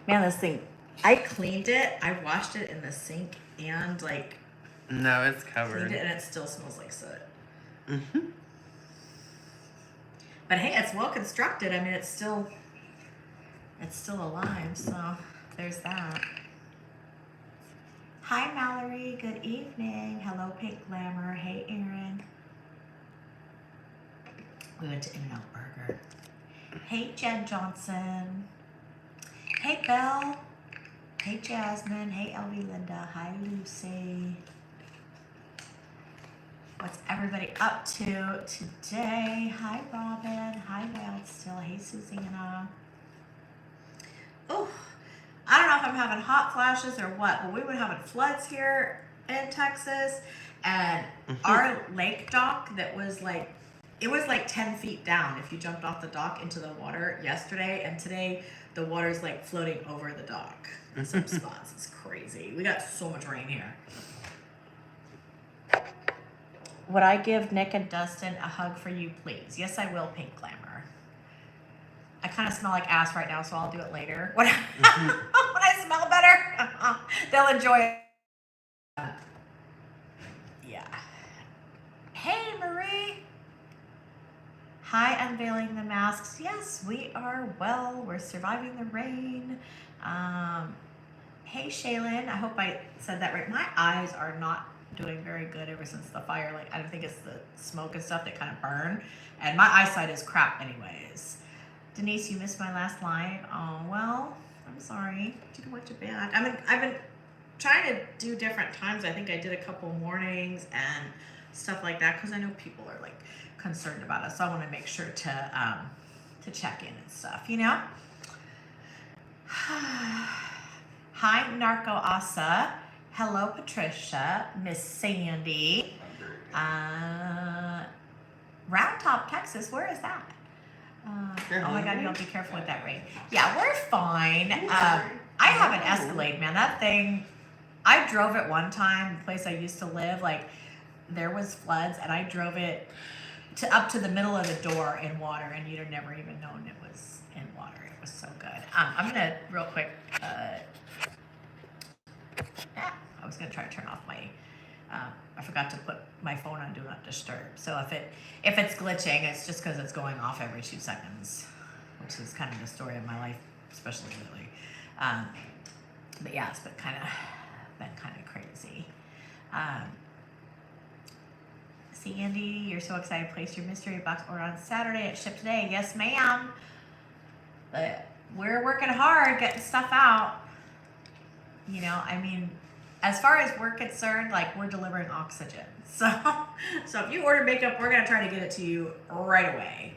Man, this thing, I cleaned it. I washed it in the sink and like. No, it's covered. Cleaned it and it still smells like soot. Mm-hmm. But hey, it's well constructed. I mean, it's still alive. So there's that. Hi, Mallory. Good evening. Hello, Pink Glamour. Hey, Aaron. We went to In-N-Out Burger. Hey, Jen Johnson. Hey, Belle. Hey, Jasmine. Hey, LV Linda. Hi, Lucy. What's everybody up to today? Hi, Robin. Hi, Wild Still. Hey, Susanna. Oh, I don't know if I'm having hot flashes or what, but we were having floods here in Texas, and our lake dock that was like, it was like 10 feet down if you jumped off the dock into the water yesterday, and today the water's like floating over the dock in some spots. It's crazy. We got so much rain here. Would I give Nick and Dustin a hug for you, please? Yes, I will, Pink Glamour. I kind of smell like ass right now, so I'll do it later. When I smell better, they'll enjoy it. Yeah. Hey, Marie. Hi, unveiling the masks. Yes, we are well. We're surviving the rain. Hey, Shaylin. I hope I said that right. My eyes are not doing very good ever since the fire. Like, I don't think it's the smoke and stuff that kind of burn, and my eyesight is crap anyways. Denise, you missed my last line. Oh, well, I'm sorry. You can watch it back. I've been trying to do different times. I think I did a couple mornings and stuff like that because I know people are like concerned about us, so I want to make sure to check in and stuff, you know. Hi, Narco Asa. Hello, Patricia, Miss Sandy. Round Top, Texas, where is that? Oh my God, you don't be careful with that rain. Yeah, we're fine. I have an Escalade, man. That thing, I drove it one time, the place I used to live, like there was floods, and I drove it up to the middle of the door in water, and you'd have never even known it was in water. It was so good. I'm gonna real quick, I was gonna try to turn off my, I forgot to put my phone on Do Not Disturb. So if it's glitching, it's just because it's going off every 2 seconds, which is kind of the story of my life, especially lately. But yeah, it's been kind of crazy. Sandy, you're so excited. Place your mystery box order on Saturday. It shipped today. Yes, ma'am. But we're working hard getting stuff out. You know, I mean, as far as we're concerned, like we're delivering oxygen. So if you order makeup, we're gonna try to get it to you right away.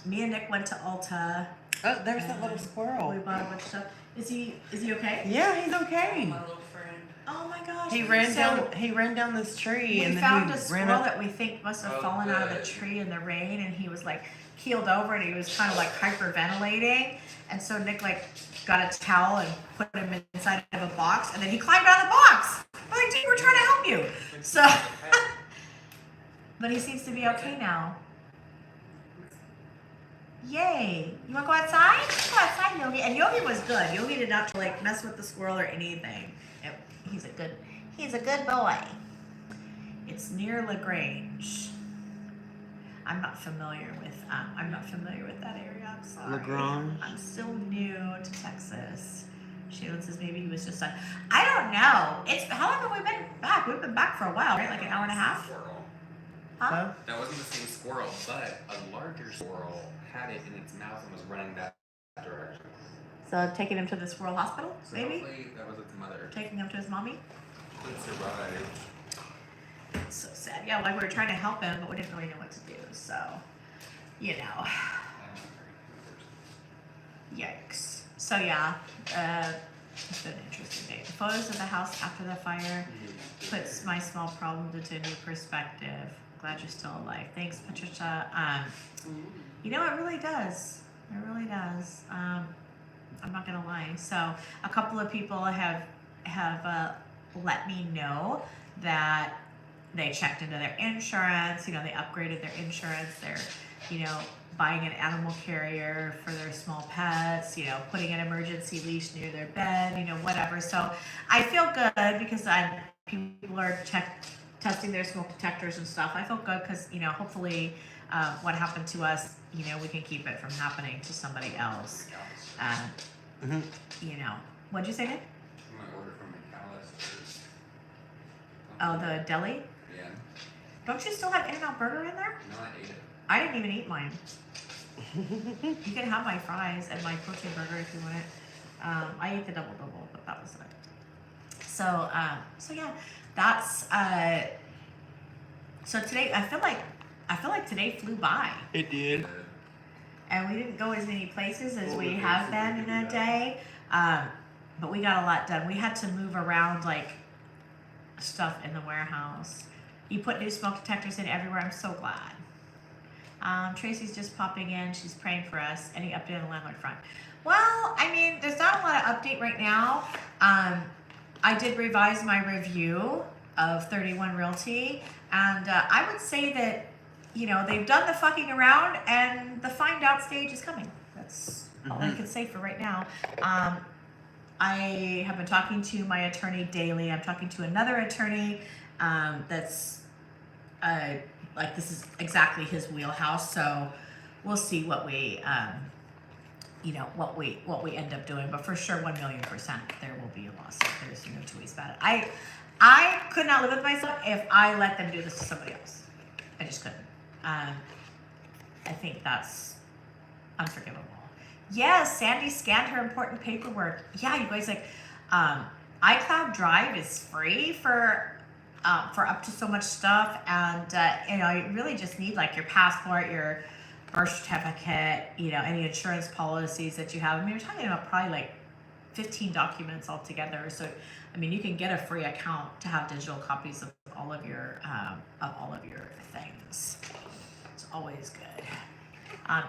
Me and Nick went to Ulta. Oh, there's that little squirrel. We bought a bunch of stuff. Is he okay? Yeah, he's okay. My little friend. Oh my gosh. He ran down this tree, we and found then a squirrel that we think must have fallen out of the tree in the rain, and he was like keeled over, and he was kind of like hyperventilating. And so Nick like got a towel and put him inside of a box, and then he climbed out of the box. I'm like, dude, we're trying to help you. So, but he seems to be okay now. Yay. You want to go outside? Go outside, Yogi. And Yogi was good. Yogi did not like mess with the squirrel or anything. He's a good boy. It's near LaGrange. I'm not familiar with that area. I'm sorry. LaGrange. I'm still new to Texas. Shaylin says maybe he was just on. I don't know. How long have we been back? We've been back for a while, right? Like an hour and a half? Squirrel. Huh? That wasn't the same squirrel, but a larger squirrel had it in its mouth and was running that direction. So taking him to the squirrel hospital, So maybe? hopefully that was its mother. Taking him to his mommy? It survived. It's so sad. Yeah, like we were trying to help him, but we didn't really know what to do. So, you know. Yikes. So yeah, it's been an interesting day. The photos of the house after the fire puts my small problems into a new perspective. Glad you're still alive. Thanks, Patricia. You know, it really does. It really does. I'm not gonna lie. So a couple of people have let me know that they checked into their insurance. You know, they upgraded their insurance. buying an animal carrier for their small pets, putting an emergency leash near their bed, whatever. So I feel good because people are testing their smoke detectors and stuff. I feel good because, hopefully what happened to us, we can keep it from happening to somebody else. What'd you say, Nick? I'm gonna order from McAllister's. Oh, the deli? Yeah. Don't you still have In-N-Out Burger in there? No, I ate it. I didn't even eat mine. You can have my fries and my protein burger if you want it. I ate the double, but that was it. So yeah, that's so today I feel like today flew by. It did. And we didn't go as many places as we have been in a day. But we got a lot done. We had to move around like stuff in the warehouse. You put new smoke detectors in everywhere. I'm so glad. Tracy's just popping in. She's praying for us. Any update on the landlord front? Well, I mean, there's not a lot of update right now. I did revise my review of 31 Realty, and I would say that, they've done the fucking around, and the find out stage is coming. That's all I can say for right now. I have been talking to my attorney daily. I'm talking to another attorney that's like this is exactly his wheelhouse. So we'll see what we what we end up doing. But for sure, 1,000,000% there will be a lawsuit. There's no two ways about it. I could not live with myself if I let them do this to somebody else. I just couldn't. I think that's unforgivable. Yes, Sandy scanned her important paperwork. Yeah, you guys, like, iCloud Drive is free for up to so much stuff, and you really just need like your passport, your birth certificate, any insurance policies that you have. I mean, you're talking about probably like 15 documents altogether. So, I mean, you can get a free account to have digital copies of all of your things. It's always good.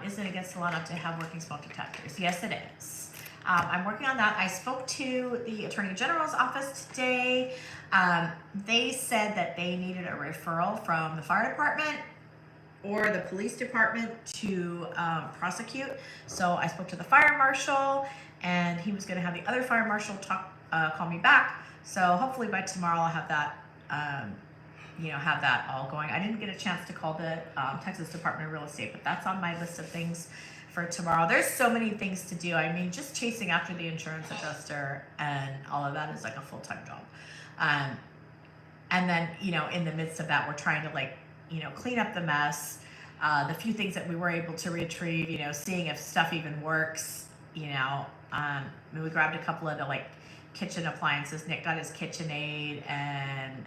Isn't it against the law not to have working smoke detectors? Yes, it is. I'm working on that. I spoke to the Attorney General's office today. They said that they needed a referral from the fire department or the police department to prosecute. So I spoke to the fire marshal, and he was going to have the other fire marshal call me back. So hopefully by tomorrow I'll have that have that all going. I didn't get a chance to call the Texas Department of Real Estate, but that's on my list of things for tomorrow. There's so many things to do. I mean, just chasing after the insurance adjuster and all of that is like a full-time job. And then, in the midst of that, we're trying to clean up the mess. The few things that we were able to retrieve, seeing if stuff even works, we grabbed a couple of the kitchen appliances. Nick got his KitchenAid, and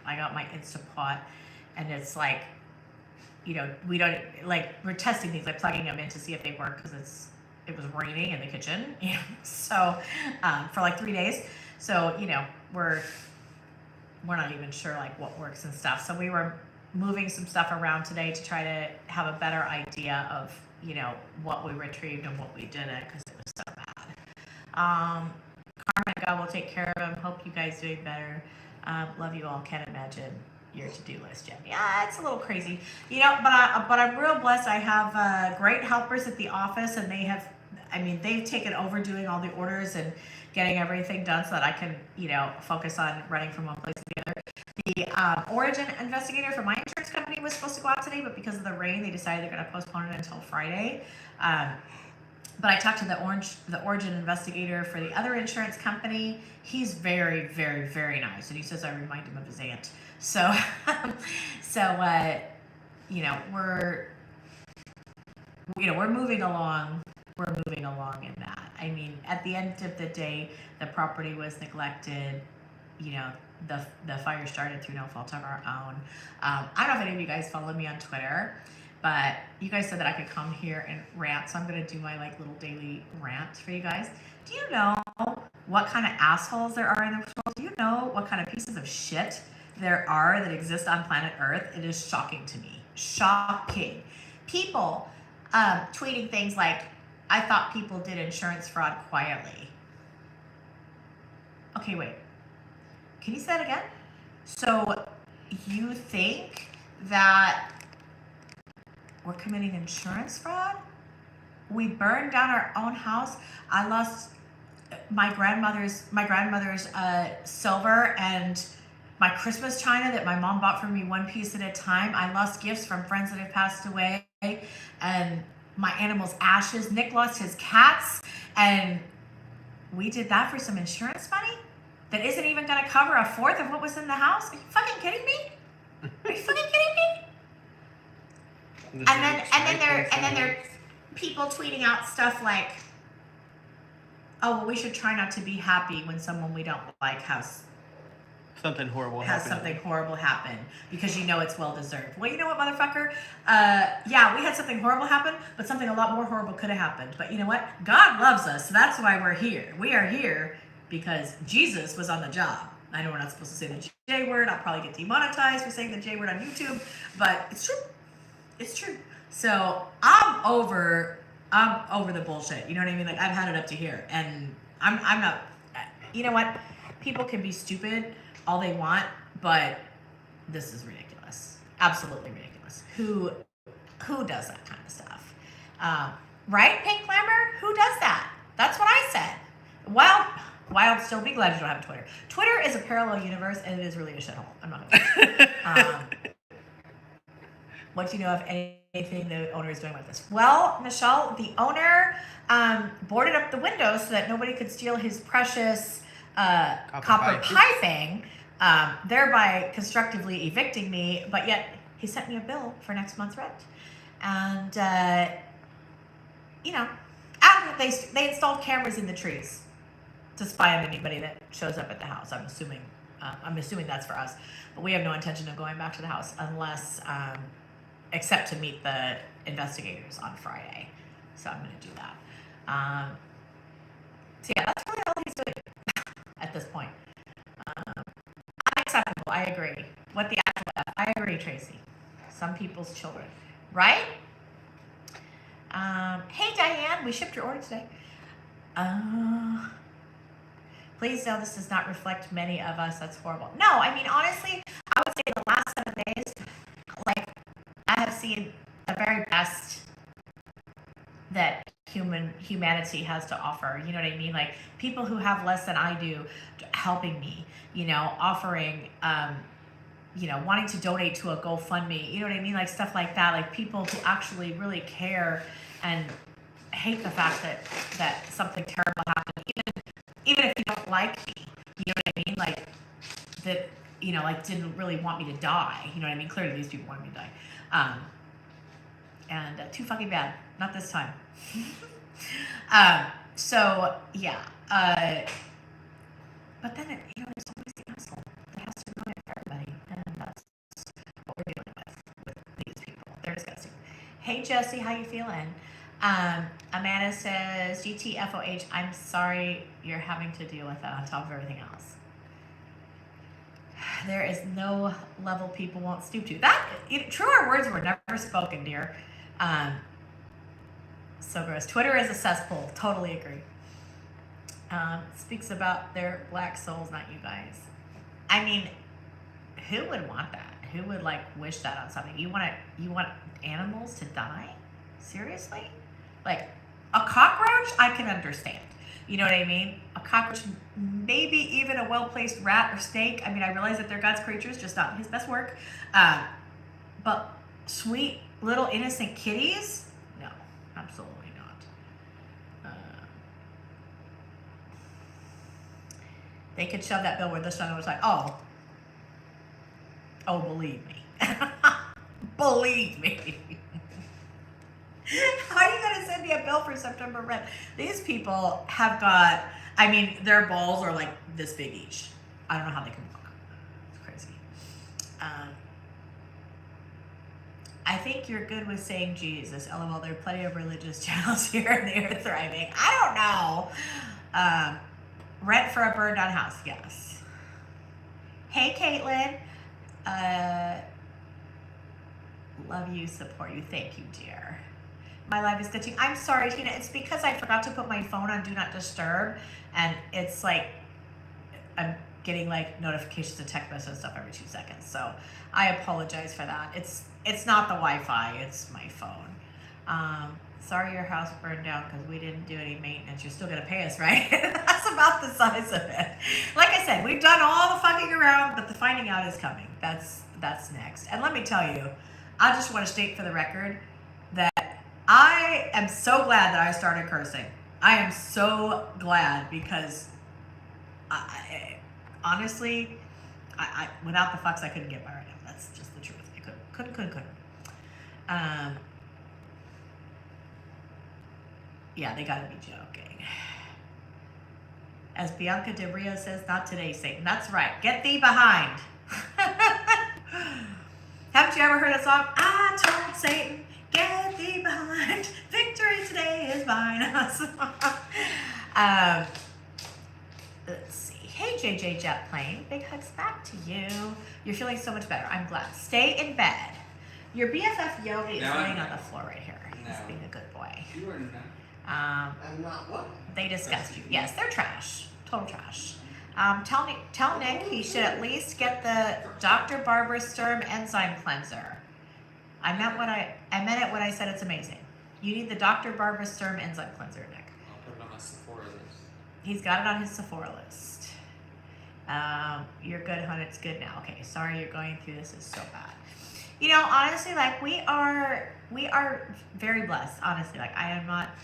I got my Instapot, and it's we don't we're testing these, plugging them in to see if they work because it was raining in the kitchen, so for 3 days. So we're not even sure what works and stuff. So we were moving some stuff around today to try to have a better idea of what we retrieved and what we didn't, because it was so bad. Carmen, God will take care of him. Hope you guys doing better. Love you all. Can't imagine your to-do list, Jen. Yeah, it's a little crazy, but I'm real blessed. I have great helpers at the office, and they've taken over doing all the orders and getting everything done so that I can, focus on running from one place to the other. The origin investigator for my insurance company was supposed to go out today, but because of the rain, they decided they're going to postpone it until Friday. But I talked to the origin investigator for the other insurance company. He's very, very, very nice, and he says I remind him of his aunt. So, we're moving along. We're moving along in that. I mean, at the end of the day, the property was neglected. The fire started through no fault of our own. I don't know if any of you guys follow me on Twitter, but you guys said that I could come here and rant, so I'm going to do my little daily rant for you guys. Do you know what kind of assholes there are in this world? Do you know what kind of pieces of shit there are that exist on planet Earth? It is shocking to me. Shocking. People tweeting things like, I thought people did insurance fraud quietly. Okay, wait. Can you say that again? So you think that we're committing insurance fraud. We burned down our own house. I lost my grandmother's silver and my Christmas china that my mom bought for me one piece at a time. I lost gifts from friends that have passed away, and my animals' ashes. Nick lost his cats, and we did that for some insurance money that isn't even going to cover a fourth of what was in the house. Are you fucking kidding me? Are you fucking kidding me? And then there are people tweeting out stuff like, oh, well, we should try not to be happy when someone we don't like has something horrible happen because you know it's well deserved. Well, you know what, motherfucker? Yeah, we had something horrible happen, but something a lot more horrible could have happened. But you know what? God loves us, so that's why we're here. We are here because Jesus was on the job. I know we're not supposed to say the J word. I'll probably get demonetized for saying the J word on YouTube, but it's true. It's true. So I'm over the bullshit. You know what I mean? Like, I've had it up to here, and I'm not. You know what? People can be stupid all they want, but this is ridiculous. Absolutely ridiculous. Who does that kind of stuff? Right, Pink Glamour? Who does that? That's what I said. Well, I'll still be glad you don't have Twitter. Twitter is a parallel universe, and it is really a shithole. I'm not gonna what do you know of anything the owner is doing with this? Well, Michelle, the owner boarded up the windows so that nobody could steal his precious copper piping, thereby constructively evicting me. But yet he sent me a bill for next month's rent, and they installed cameras in the trees to spy on anybody that shows up at the house. I'm assuming that's for us, but we have no intention of going back to the house unless. Except to meet the investigators on Friday. So I'm going to do that. So yeah, that's really all he's doing at this point. Unacceptable, I agree. What the actual F? I agree, Tracy. Some people's children, right? Hey, Diane, we shipped your order today. Please know this does not reflect many of us. That's horrible. No, I mean, honestly, I would say the last 7 days, like, I have seen the very best that humanity has to offer. You know what I mean? Like, people who have less than I do helping me, offering, wanting to donate to a GoFundMe, you know what I mean? Like, stuff like that. Like, people who actually really care and hate the fact that something terrible happened, even if you don't like me, you know what I mean? Like, that, like, didn't really want me to die. You know what I mean? Clearly these people wanted me to die. And too fucking bad. Not this time. So yeah. But then there's always the asshole that has to ruin it for everybody, and that's what we're dealing with these people. They're disgusting. Hey Jesse, how you feeling? Amanda says, GTFOH, I'm sorry you're having to deal with that on top of everything else. There is no level people won't stoop to. Truer words were never spoken, dear. So gross. Twitter is a cesspool. Totally agree. Speaks about their black souls, not you guys. I mean, who would want that? Who would wish that on something? You want animals to die? Seriously? Like a cockroach, I can understand. You know what I mean? A cockroach, maybe even a well-placed rat or snake. I mean, I realize that they're God's creatures, just not his best work. But sweet little innocent kitties? No, absolutely not. They could shove that bill where this one was like, oh, believe me. Believe me. How are you going to send me a bill for September rent? These people have got, their balls are like this big each. I don't know how they can walk. It's crazy. I think you're good with saying Jesus. LOL, there are plenty of religious channels here and they are thriving. I don't know. Rent for a burned down house, yes. Hey, Caitlin. Love you, support you. Thank you, dear. My life is glitching. I'm sorry, Tina. It's because I forgot to put my phone on Do Not Disturb, and it's like getting like notifications and text messages and stuff every 2 seconds. So I apologize for that. It's not the Wi-Fi, it's my phone. Sorry your house burned down because we didn't do any maintenance. You're still gonna pay us, right? That's about the size of it. Like I said, we've done all the fucking around, but the finding out is coming. That's next. And let me tell you, I just want to state for the record that I am so glad that I started cursing. I am so glad because honestly, I without the fucks I couldn't get by right now. That's just the truth. I couldn't. Yeah, they gotta be joking. As Bianca De Rio says, not today, Satan. That's right. Get thee behind. Haven't you ever heard a song? I told Satan, get thee behind. Victory today is mine. Let's see. Hey, JJ Jet Plane. Big hugs back to you. You're feeling so much better. I'm glad. Stay in bed. Your BFF Yogi is laying on the floor right here. He's being a good boy. You are not. I'm not what? They disgust you. Yes, they're trash. Total trash. Tell Nick he should at least get the Dr. Barbara Sturm enzyme cleanser. I meant it when I said it's amazing. You need the Dr. Barbara Sturm enzyme cleanser, Nick. I'll put it on my Sephora list. He's got it on his Sephora list. You're good, hon. It's good now. Okay, sorry you're going through this. It's so bad. You know, honestly, like we are very blessed. Honestly, like I am not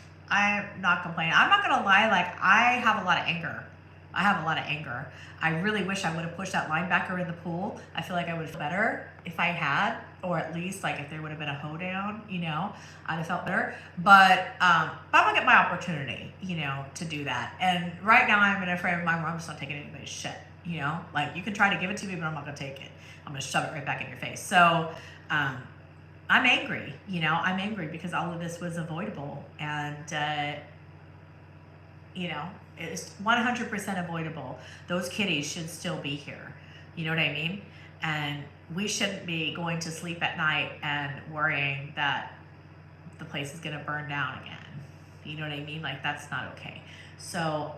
complaining. I'm not gonna lie, like I have a lot of anger. I really wish I would have pushed that linebacker in the pool. I feel like I would have felt better if I had, or at least like if there would have been a hoedown, you know, I'd have felt better. But I'm gonna get my opportunity, you know, to do that. And right now I'm in a frame of mind where I'm just not taking anybody's shit, you know? Like you can try to give it to me, but I'm not gonna take it. I'm gonna shove it right back in your face. So I'm angry, you know, I'm angry because all of this was avoidable and, you know, it's 100% avoidable. Those kitties should still be here. You know what I mean? And we shouldn't be going to sleep at night and worrying that the place is gonna burn down again. You know what I mean? Like that's not okay. So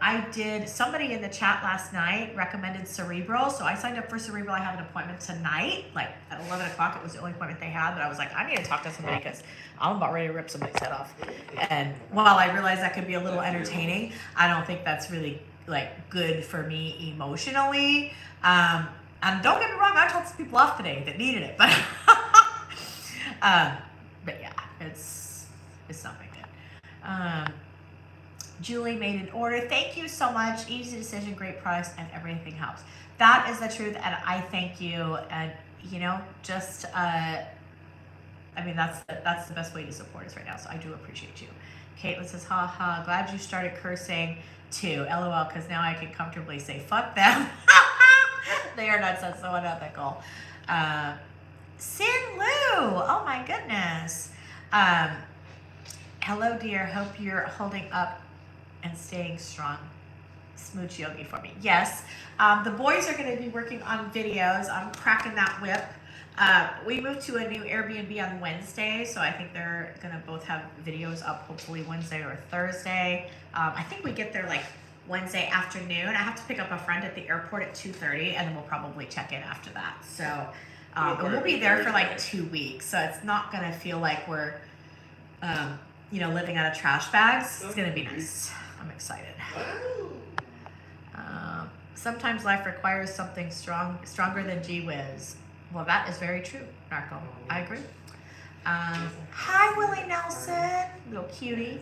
somebody in the chat last night recommended Cerebral. So I signed up for Cerebral. I have an appointment tonight, like at 11 o'clock. It was the only appointment they had, but I was like, I need to talk to somebody because I'm about ready to rip somebody's head off. And while I realize that could be a little entertaining, I don't think that's really like good for me emotionally. And don't get me wrong, I told some people off today that needed it, but yeah, it's not very good. Julie made an order. Thank you so much. Easy decision, great price, and everything helps. That is the truth, and I thank you. And you know, just I mean, that's the best way to support us right now. So I do appreciate you. Caitlin says, "Ha ha, glad you started cursing too. LOL, because now I can comfortably say fuck them. They are nuts. That's so unethical." Sin Lu. Oh my goodness. Hello, dear. Hope you're holding up and staying strong. Smooch Yogi for me. Yes. The boys are going to be working on videos. I'm cracking that whip. We moved to a new Airbnb on Wednesday, so I think they're going to both have videos up hopefully Wednesday or Thursday. I think we get there like Wednesday afternoon. I have to pick up a friend at the airport at 2:30, and then we'll probably check in after that. So we'll be there for like 2 weeks, so it's not going to feel like we're you know, living out of trash bags. It's going to be nice. I'm excited. Sometimes life requires something stronger than Gee Whiz. Well, that is very true, Narco. I agree. Hi, Willie Nelson, little cutie.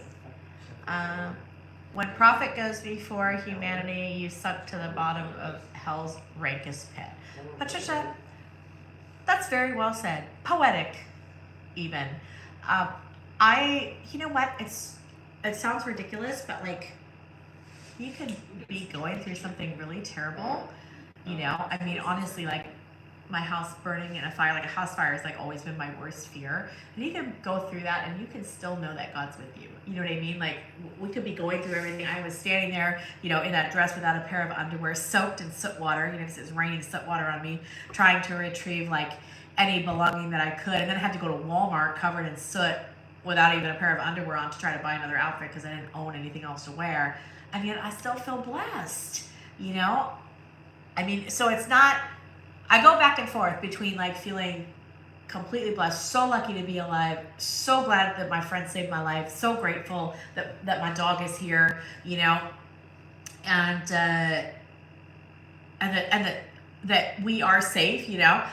When profit goes before humanity, you sunk to the bottom of hell's rankest pit. Patricia, that's very well said. Poetic, even. You know what? It sounds ridiculous, but like, you could be going through something really terrible, you know? I mean, honestly, like my house burning in a fire, like a house fire has like always been my worst fear. And you can go through that and you can still know that God's with you. You know what I mean? Like we could be going through everything. I was standing there, you know, in that dress without a pair of underwear, soaked in soot water, you know, because it was raining soot water on me, trying to retrieve like any belonging that I could. And then I had to go to Walmart covered in soot without even a pair of underwear on to try to buy another outfit because I didn't own anything else to wear. And yet I still feel blessed, you know? I mean, so it's not, I go back and forth between like feeling completely blessed, so lucky to be alive, so glad that my friend saved my life, so grateful that my dog is here, you know, and that we are safe, you know,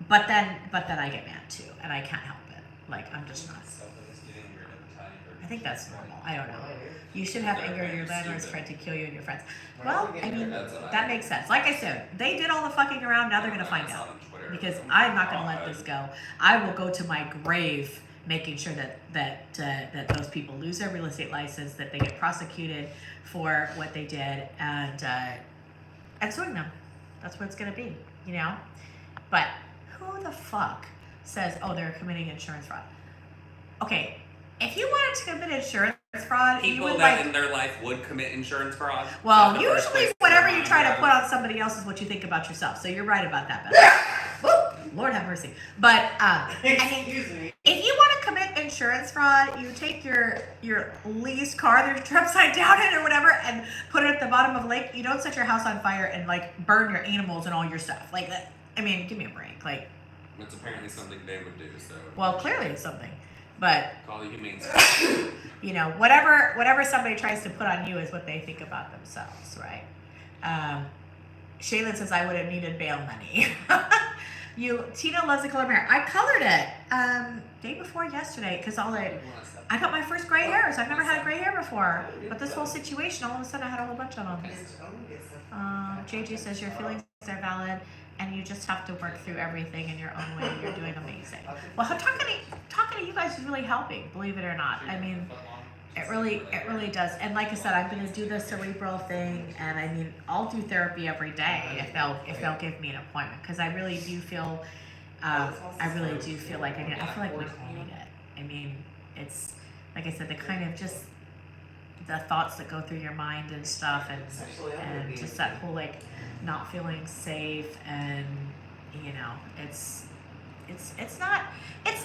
but then I get mad too, and I can't help it. Like, I'm just not. I think that's normal. I don't know. You should have anger in your landlords trying to kill you and your friends. Well, I mean, that makes sense. Like I said, they did all the fucking around. Now they're gonna find out, because I'm not gonna let this go. I will go to my grave making sure that those people lose their real estate license, that they get prosecuted for what they did, and suing them. That's what it's gonna be, you know. But who the fuck says, oh, they're committing insurance fraud? Okay, if you wanted to commit insurance fraud, People you would that in their life would commit insurance fraud. Well, usually whatever you try to put on somebody else is what you think about yourself. So you're right about that, Beth. Woo, Lord have mercy. But I mean, if you want to commit insurance fraud, you take your leased car that you're upside down in or whatever and put it at the bottom of a lake. You don't set your house on fire and like burn your animals and all your stuff. Like, I mean, give me a break. Like, it's apparently something they would do. So. Well, clearly it's something. But call the humane you know, whatever somebody tries to put on you is what they think about themselves, right? Shaylin says I would have needed bail money. Tina loves the color of my hair. I colored it day before yesterday because I got my first gray hairs. I've never had gray hair before, but this whole situation, all of a sudden, I had a whole bunch of them. JJ says your feelings are valid, and you just have to work through everything in your own way. You're doing amazing. Well, talking to you guys is really helping, believe it or not. I mean, it really does. And like I said, I'm going to do the cerebral thing, and I mean, I'll do therapy every day if they'll give me an appointment, because I really do feel like I feel like we all need it. I mean, it's like I said, the kind of just the thoughts that go through your mind and stuff, and just that whole like not feeling safe, and you know, it's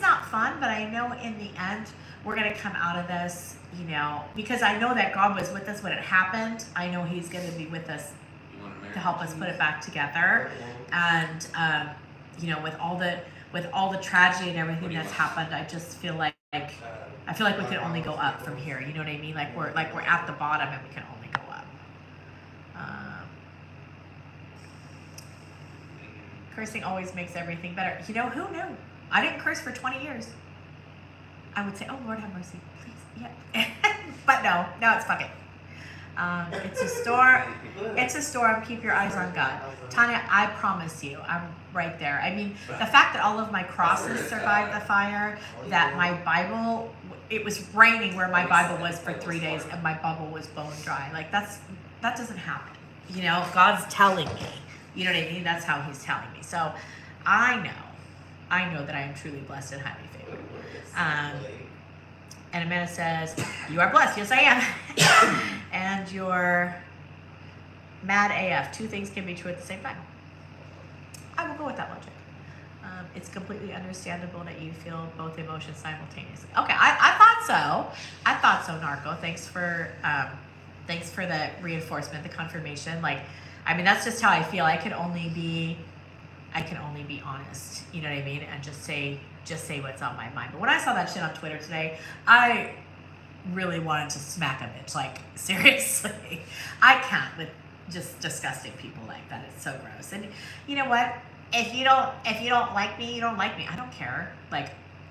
not fun, but I know in the end we're gonna come out of this, you know, because I know that God was with us when it happened. I know He's gonna be with us to help us put it back together, and you know, with all the tragedy and everything that's happened, I just feel like we can only go up from here. You know what I mean? Like we're at the bottom and we can only go up. Cursing always makes everything better. You know, who knew? I didn't curse for 20 years. I would say, oh, Lord have mercy, please. Yeah. But no, it's fucking. It's a storm. It's a storm. Keep your eyes on God. Tanya, I promise you, I'm right there. I mean, the fact that all of my crosses survived the fire, that my Bible, it was raining where my Bible was for 3 days and my Bible was bone dry. Like, that doesn't happen. You know, God's telling me. You know what I mean? That's how He's telling me. So I know that I am truly blessed and highly favored. And Amanda says, you are blessed. Yes, I am. And you're mad AF. Two things can be true at the same time. I will go with that logic. It's completely understandable that you feel both emotions simultaneously. Okay, I thought so, Narco. Thanks for the reinforcement, the confirmation. Like, I mean, that's just how I feel. I can only be honest. You know what I mean? And just say what's on my mind. But when I saw that shit on Twitter today, I really wanted to smack a bitch. Like, seriously. I can't with just disgusting people like that. It's so gross. And you know what? If you don't like me, you don't like me. I don't care. Like,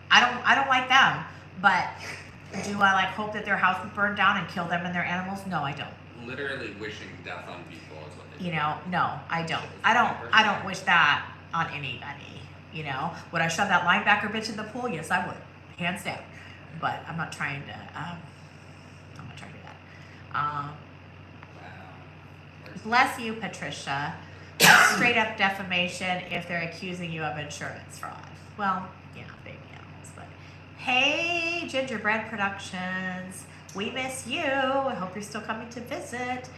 I don't like them. But do I like hope that their house would burn down and kill them and their animals? No, I don't. Literally wishing death on people is what they do. You know, no, I don't. I don't wish that on anybody. You know, would I shove that linebacker bitch in the pool? Yes, I would, hands down. But I'm not trying to. Do that. Bless you, Patricia. That's straight up defamation if they're accusing you of insurance fraud. Well, yeah, baby animals. But hey, Gingerbread Productions, we miss you. I hope you're still coming to visit.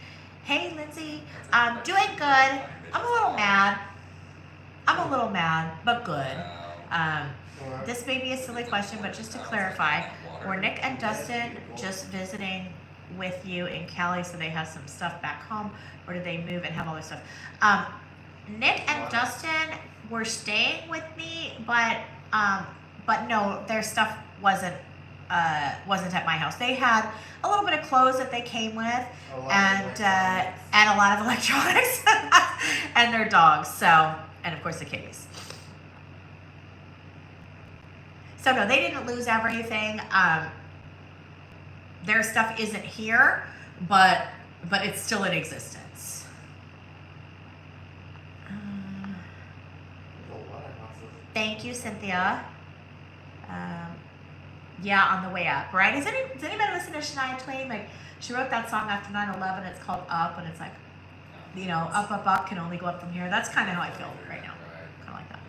Hey, Lindsay, I'm doing good. I'm a little mad, but good. This may be a silly question, but just to clarify, were Nick and Dustin just visiting with you in Cali, so they have some stuff back home, or did they move and have all their stuff? Nick and Dustin were staying with me, but no, their stuff wasn't at my house. They had a little bit of clothes that they came with, and a lot of electronics, and their dogs. So, and of course the kitties. So no, they didn't lose everything. Their stuff isn't here, but it's still in existence. Thank you, Cynthia. Yeah, on the way up, right? Does anybody listen to Shania Twain? Like, she wrote that song after 9/11. It's called Up, and it's like, you know, up, up, up can only go up from here. That's kind of how I feel right now. Kind of like that.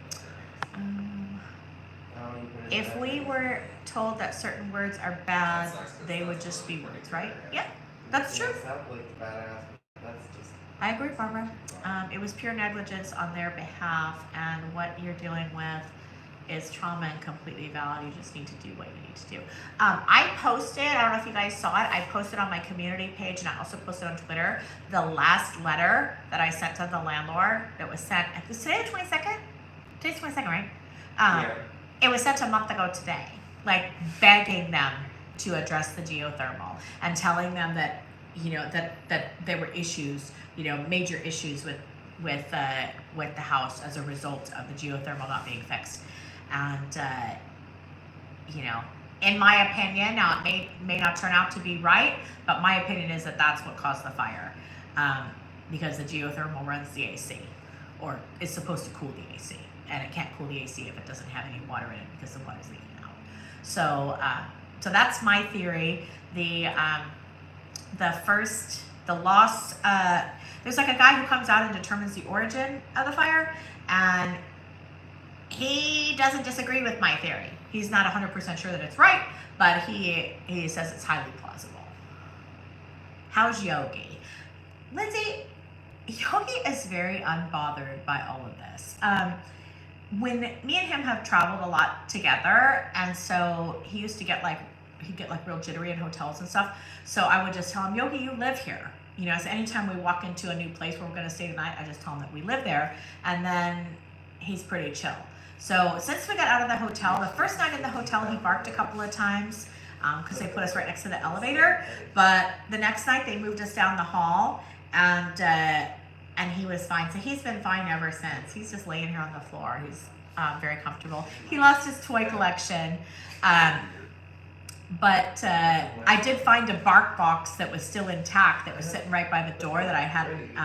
If we were told that certain words are bad, they would just be words, right? Yeah, that's true. I agree, Barbara. It was pure negligence on their behalf, and what you're dealing with is trauma and completely valid. You just need to do what you need to do. I posted, I don't know if you guys saw it, I posted on my community page, and I also posted on Twitter, the last letter that I sent to the landlord that was sent, was today the 22nd? Today's 22nd, right? Yeah. It was sent a month ago today, like begging them to address the geothermal and telling them that, you know, that there were issues, you know, major issues with the house as a result of the geothermal not being fixed. And, you know, in my opinion, now it may not turn out to be right, but my opinion is that that's what caused the fire, because the geothermal runs the AC, or is supposed to cool the AC, and it can't cool the AC if it doesn't have any water in it because the water's leaking out. So, so that's my theory. The loss, there's like a guy who comes out and determines the origin of the fire, and he doesn't disagree with my theory. He's not 100% sure that it's right, but he says it's highly plausible. How's Yogi? Lindsay, Yogi is very unbothered by all of this. When me and him have traveled a lot together, and so he used to get he'd get real jittery in hotels and stuff. So I would just tell him, Yogi, you live here. You know, so anytime we walk into a new place where we're going to stay tonight, I just tell him that we live there, and then he's pretty chill. So since we got out of the hotel, the first night in the hotel, he barked a couple of times because they put us right next to the elevator. But the next night, they moved us down the hall, and he was fine. So he's been fine ever since. He's just laying here on the floor. He's very comfortable. He lost his toy collection. But I did find a bark box that was still intact that was sitting right by the door that I hadn't,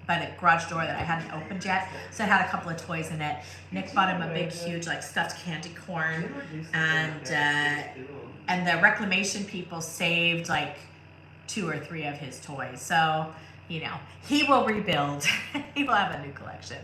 by the garage door that I hadn't opened yet. So it had a couple of toys in it. Nick bought him a big, huge, like stuffed candy corn, and the reclamation people saved like 2 or 3 of his toys. So, you know, he will rebuild. He will have a new collection.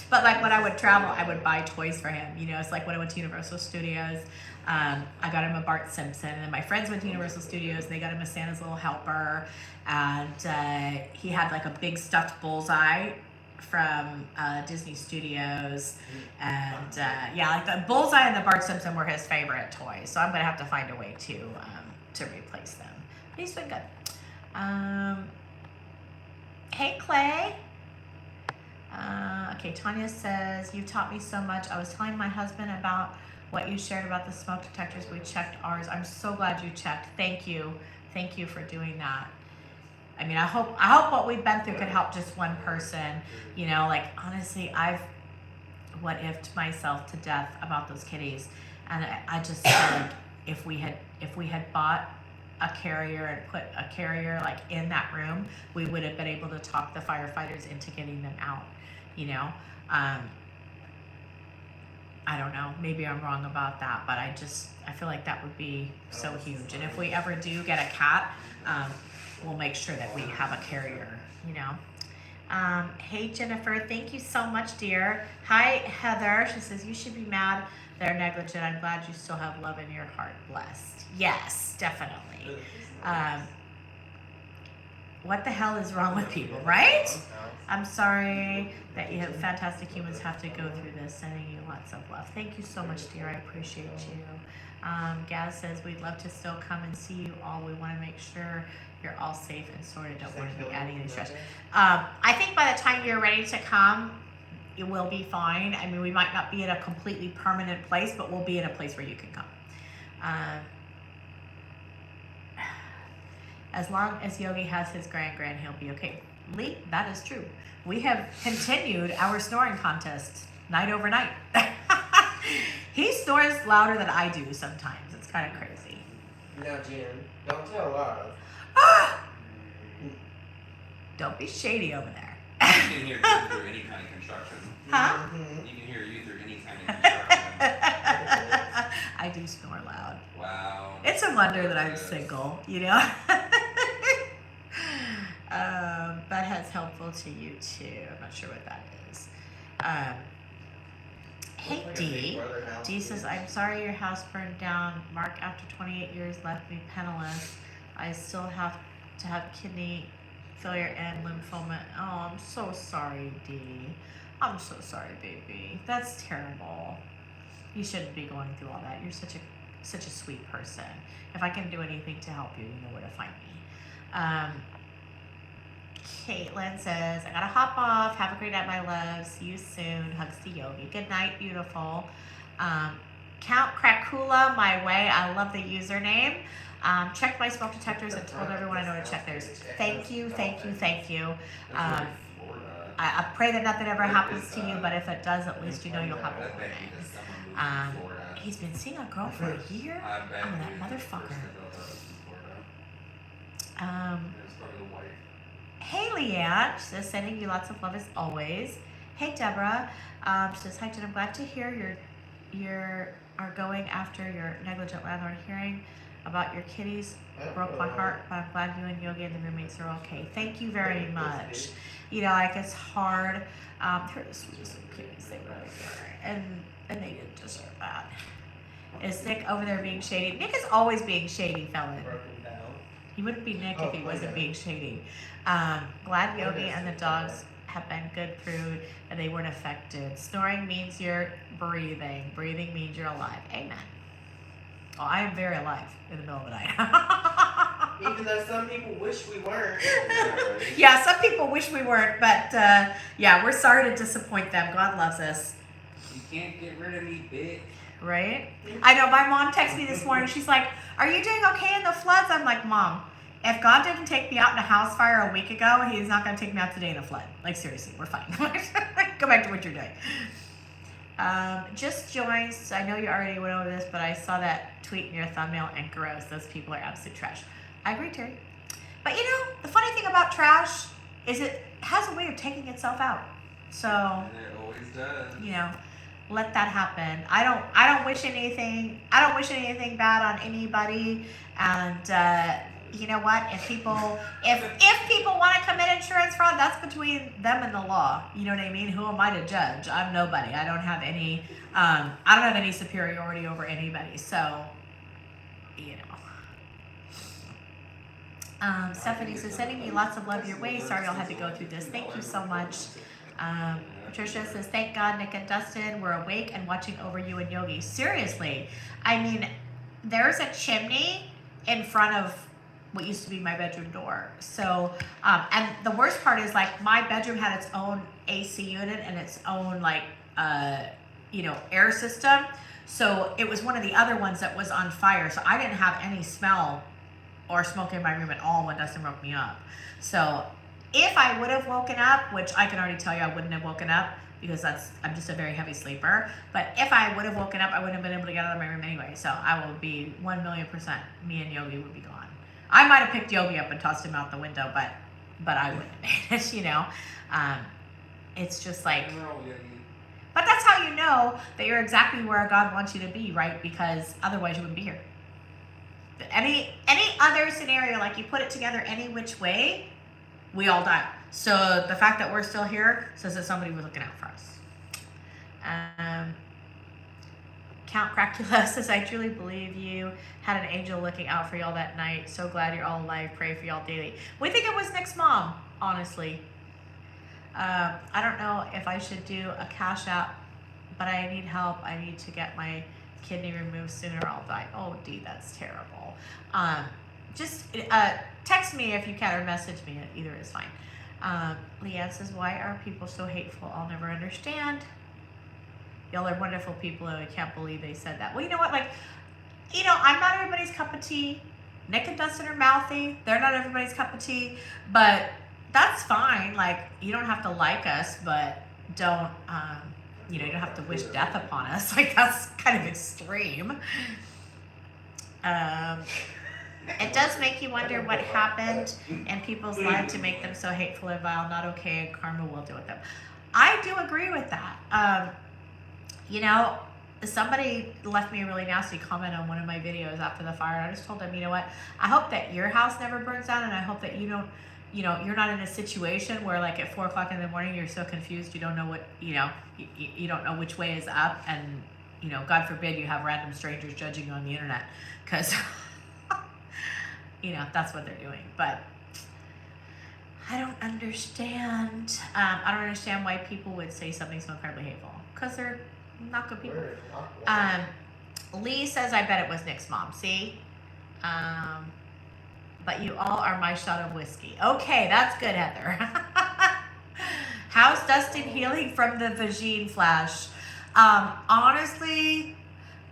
But like when I would travel, I would buy toys for him. You know, it's like when I went to Universal Studios, I got him a Bart Simpson, and then my friends went to Universal Studios, and they got him a Santa's Little Helper, and he had like a big stuffed bullseye from Disney Studios, and yeah, like the bullseye and the Bart Simpson were his favorite toys. So I'm gonna have to find a way to replace them. But he's been good. Hey Clay. Okay, Tanya says, you taught me so much. I was telling my husband about what you shared about the smoke detectors. We checked ours. I'm so glad you checked. Thank you. Thank you for doing that. I mean, I hope what we've been through could help just one person. You know, like honestly, I've what ifed myself to death about those kitties. And I just feel like if we had bought a carrier and put a carrier like in that room, we would have been able to talk the firefighters into getting them out, you know. I don't know, maybe I'm wrong about that, but I feel like that would be so huge. And if we ever do get a cat, we'll make sure that we have a carrier, you know. Hey Jennifer, thank you so much, dear. Hi Heather, she says, you should be mad they're negligent. I'm glad you still have love in your heart. Blessed. Yes, definitely. What the hell is wrong with people, right? I'm sorry that you have fantastic humans have to go through this. Sending you lots of love. Thank you so much, dear. I appreciate you. Gaz says, we'd love to still come and see you all. We want to make sure you're all safe and sorted. Don't want to be adding any stress. I think by the time you're ready to come, it will be fine. I mean, we might not be at a completely permanent place, but we'll be in a place where you can come. As long as Yogi has his grand, he'll be okay. Lee, that is true. We have continued our snoring contest night over night. He snores louder than I do sometimes. It's kind of crazy. Now, Jen, don't tell Love. Don't be shady over there. You can hear you through any kind of construction. Huh? You can hear you through any kind of construction. I do snore loud. Wow. It's a wonder that I'm single, you know? That's helpful to you too. I'm not sure what that is. Hey D. D says, I'm sorry your house burned down. Mark, after 28 years, left me penniless. I still have to have kidney failure and lymphoma. Oh, I'm so sorry, D. I'm so sorry, baby. That's terrible. You shouldn't be going through all that. You're such a sweet person. If I can do anything to help you, you know where to find me. Caitlin says, I gotta hop off. Have a great night, my love. See you soon. Hugs to Yogi. Good night, beautiful. Count Krakula my way. I love the username. Checked my smoke detectors and told everyone I know to check theirs. Thank you, thank you, thank you. I pray that nothing ever happens to you, but if it does, at least you know you'll have a warning. He's been seeing a girl for a year? Oh, that motherfucker. Hey, Leanne. She says, sending you lots of love as always. Hey, Deborah. She says, hi, Jen. I'm glad to hear you're going after your negligent landlord. Hearing about your kitties broke my heart, but I'm glad you and Yogi and the roommates are okay. Thank you very much. You know, like, it's hard. They're the sweetest little kitties. They really are. And they didn't deserve that. Is Nick over there being shady? Nick is always being shady, fella. He wouldn't be Nick if he wasn't being shady. Glad Yogi and the dogs have been good through and they weren't affected. Snoring means you're breathing. Breathing means you're alive. Amen. Well, I am very alive in the middle of the night. Even though some people wish we weren't. Yeah, some people wish we weren't, but yeah, we're sorry to disappoint them. God loves us. You can't get rid of me, bitch. Right? I know, my mom texted me this morning. She's like, are you doing okay in the floods? I'm like, Mom, if God didn't take me out in a house fire a week ago, he's not going to take me out today in a flood. Like, seriously, we're fine. Go back to what you're doing. Just joined. I know you already went over this, but I saw that tweet in your thumbnail and gross. Those people are absolute trash. I agree, Terry. But you know, the funny thing about trash is it has a way of taking itself out. So, And it always does. you know, let that happen. I don't wish anything bad on anybody. And you know what? If people want to commit insurance fraud, that's between them and the law. You know what I mean? Who am I to judge? I'm nobody. I don't have any superiority over anybody. So, you know. Stephanie says, sending you lots of love your way. Sorry, I'll have to go through this. Thank you so much. Patricia says, thank God Nick and Dustin were awake and watching over you and Yogi. Seriously. I mean, there's a chimney in front of what used to be my bedroom door. So, and the worst part is, like, my bedroom had its own AC unit and its own, like, you know, air system. So it was one of the other ones that was on fire. So I didn't have any smell or smoke in my room at all when Dustin woke me up. So if I would have woken up, which I can already tell you I wouldn't have woken up because I'm just a very heavy sleeper. But if I would have woken up, I wouldn't have been able to get out of my room anyway. So I will be 1,000,000%. Me and Yogi would be gone. I might have picked Yogi up and tossed him out the window, but I wouldn't have made it, you know. It's just like, but that's how you know that you're exactly where God wants you to be, right? Because otherwise you wouldn't be here. Any other scenario, like you put it together any which way, we all die. So the fact that we're still here says that somebody was looking out for us. Count Cracula says, I truly believe you had an angel looking out for y'all that night. So glad you're all alive. Pray for y'all daily. We think it was Nick's mom, honestly. I don't know if I should do a cash app, but I need help. I need to get my kidney removed sooner or I'll die. Oh, Dee, that's terrible. Just text me if you can or message me. Either is fine. Leanne says, why are people so hateful? I'll never understand. Y'all are wonderful people and I can't believe they said that. Well, you know what? Like, you know, I'm not everybody's cup of tea. Nick and Dustin are mouthy. They're not everybody's cup of tea. But that's fine. Like, you don't have to like us, but don't, you know, you don't have to wish death upon us. Like, that's kind of extreme. It does make you wonder what happened in people's lives to make them so hateful and vile, not okay, and karma will deal with them. I do agree with that. You know, somebody left me a really nasty comment on one of my videos after the fire, and I just told them, you know what, I hope that your house never burns down, and I hope that you don't, you know, you're not in a situation where like at 4 o'clock in the morning, you're so confused, you don't know what, you know, you don't know which way is up, and, you know, God forbid you have random strangers judging you on the internet, because, you know, that's what they're doing. But I don't understand. I don't understand why people would say something so incredibly hateful, because they're not good people. Lee says, I bet it was Nick's mom. See? But you all are my shot of whiskey. Okay, that's good, Heather. How's Dustin healing from the vagine flash? Honestly,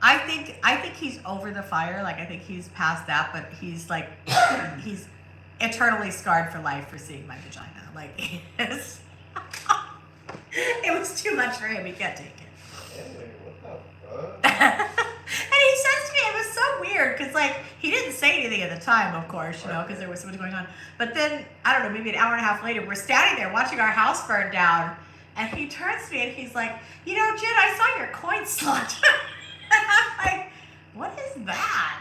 I think he's over the fire. Like, I think he's past that, but he's like, he's eternally scarred for life for seeing my vagina. Like, it was too much for him. He can't take it. Hey, what the fuck? And he says to me, it was so weird, because, like, he didn't say anything at the time, of course, you know, because there was so much going on. But then, I don't know, maybe an hour and a half later, we're standing there watching our house burn down, and he turns to me and he's like, you know, Jen, I saw your coin slot. And I'm like, what is that?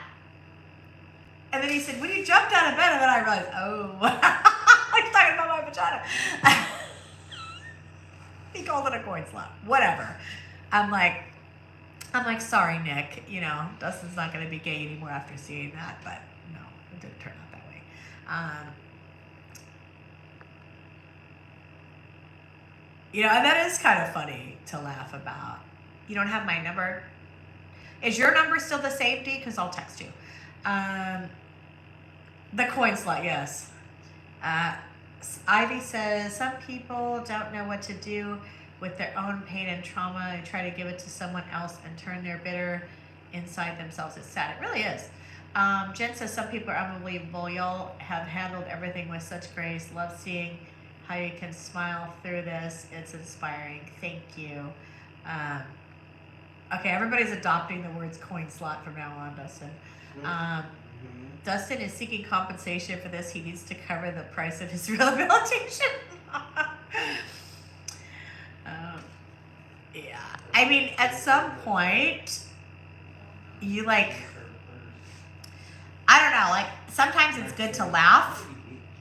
And then he said, when you jumped out of bed, and then I realized, oh, he's talking about my vagina. He called it a coin slot. Whatever. I'm like, sorry, Nick. You know, Dustin's not going to be gay anymore after seeing that. But no, it didn't turn out that way. You know, and that is kind of funny to laugh about. You don't have my number. Is your number still the same, D? Because I'll text you. The coin slot, yes. Ivy says, some people don't know what to do with their own pain and trauma and try to give it to someone else and turn their bitter inside themselves. It's sad. It really is. Jen says, some people are unbelievable. Y'all have handled everything with such grace. Love seeing how you can smile through this. It's inspiring. Thank you. Okay, everybody's adopting the words coin slot from now on, Dustin. Dustin is seeking compensation for this. He needs to cover the price of his rehabilitation. Yeah. I mean, at some point, you like, I don't know, like, sometimes it's good to laugh.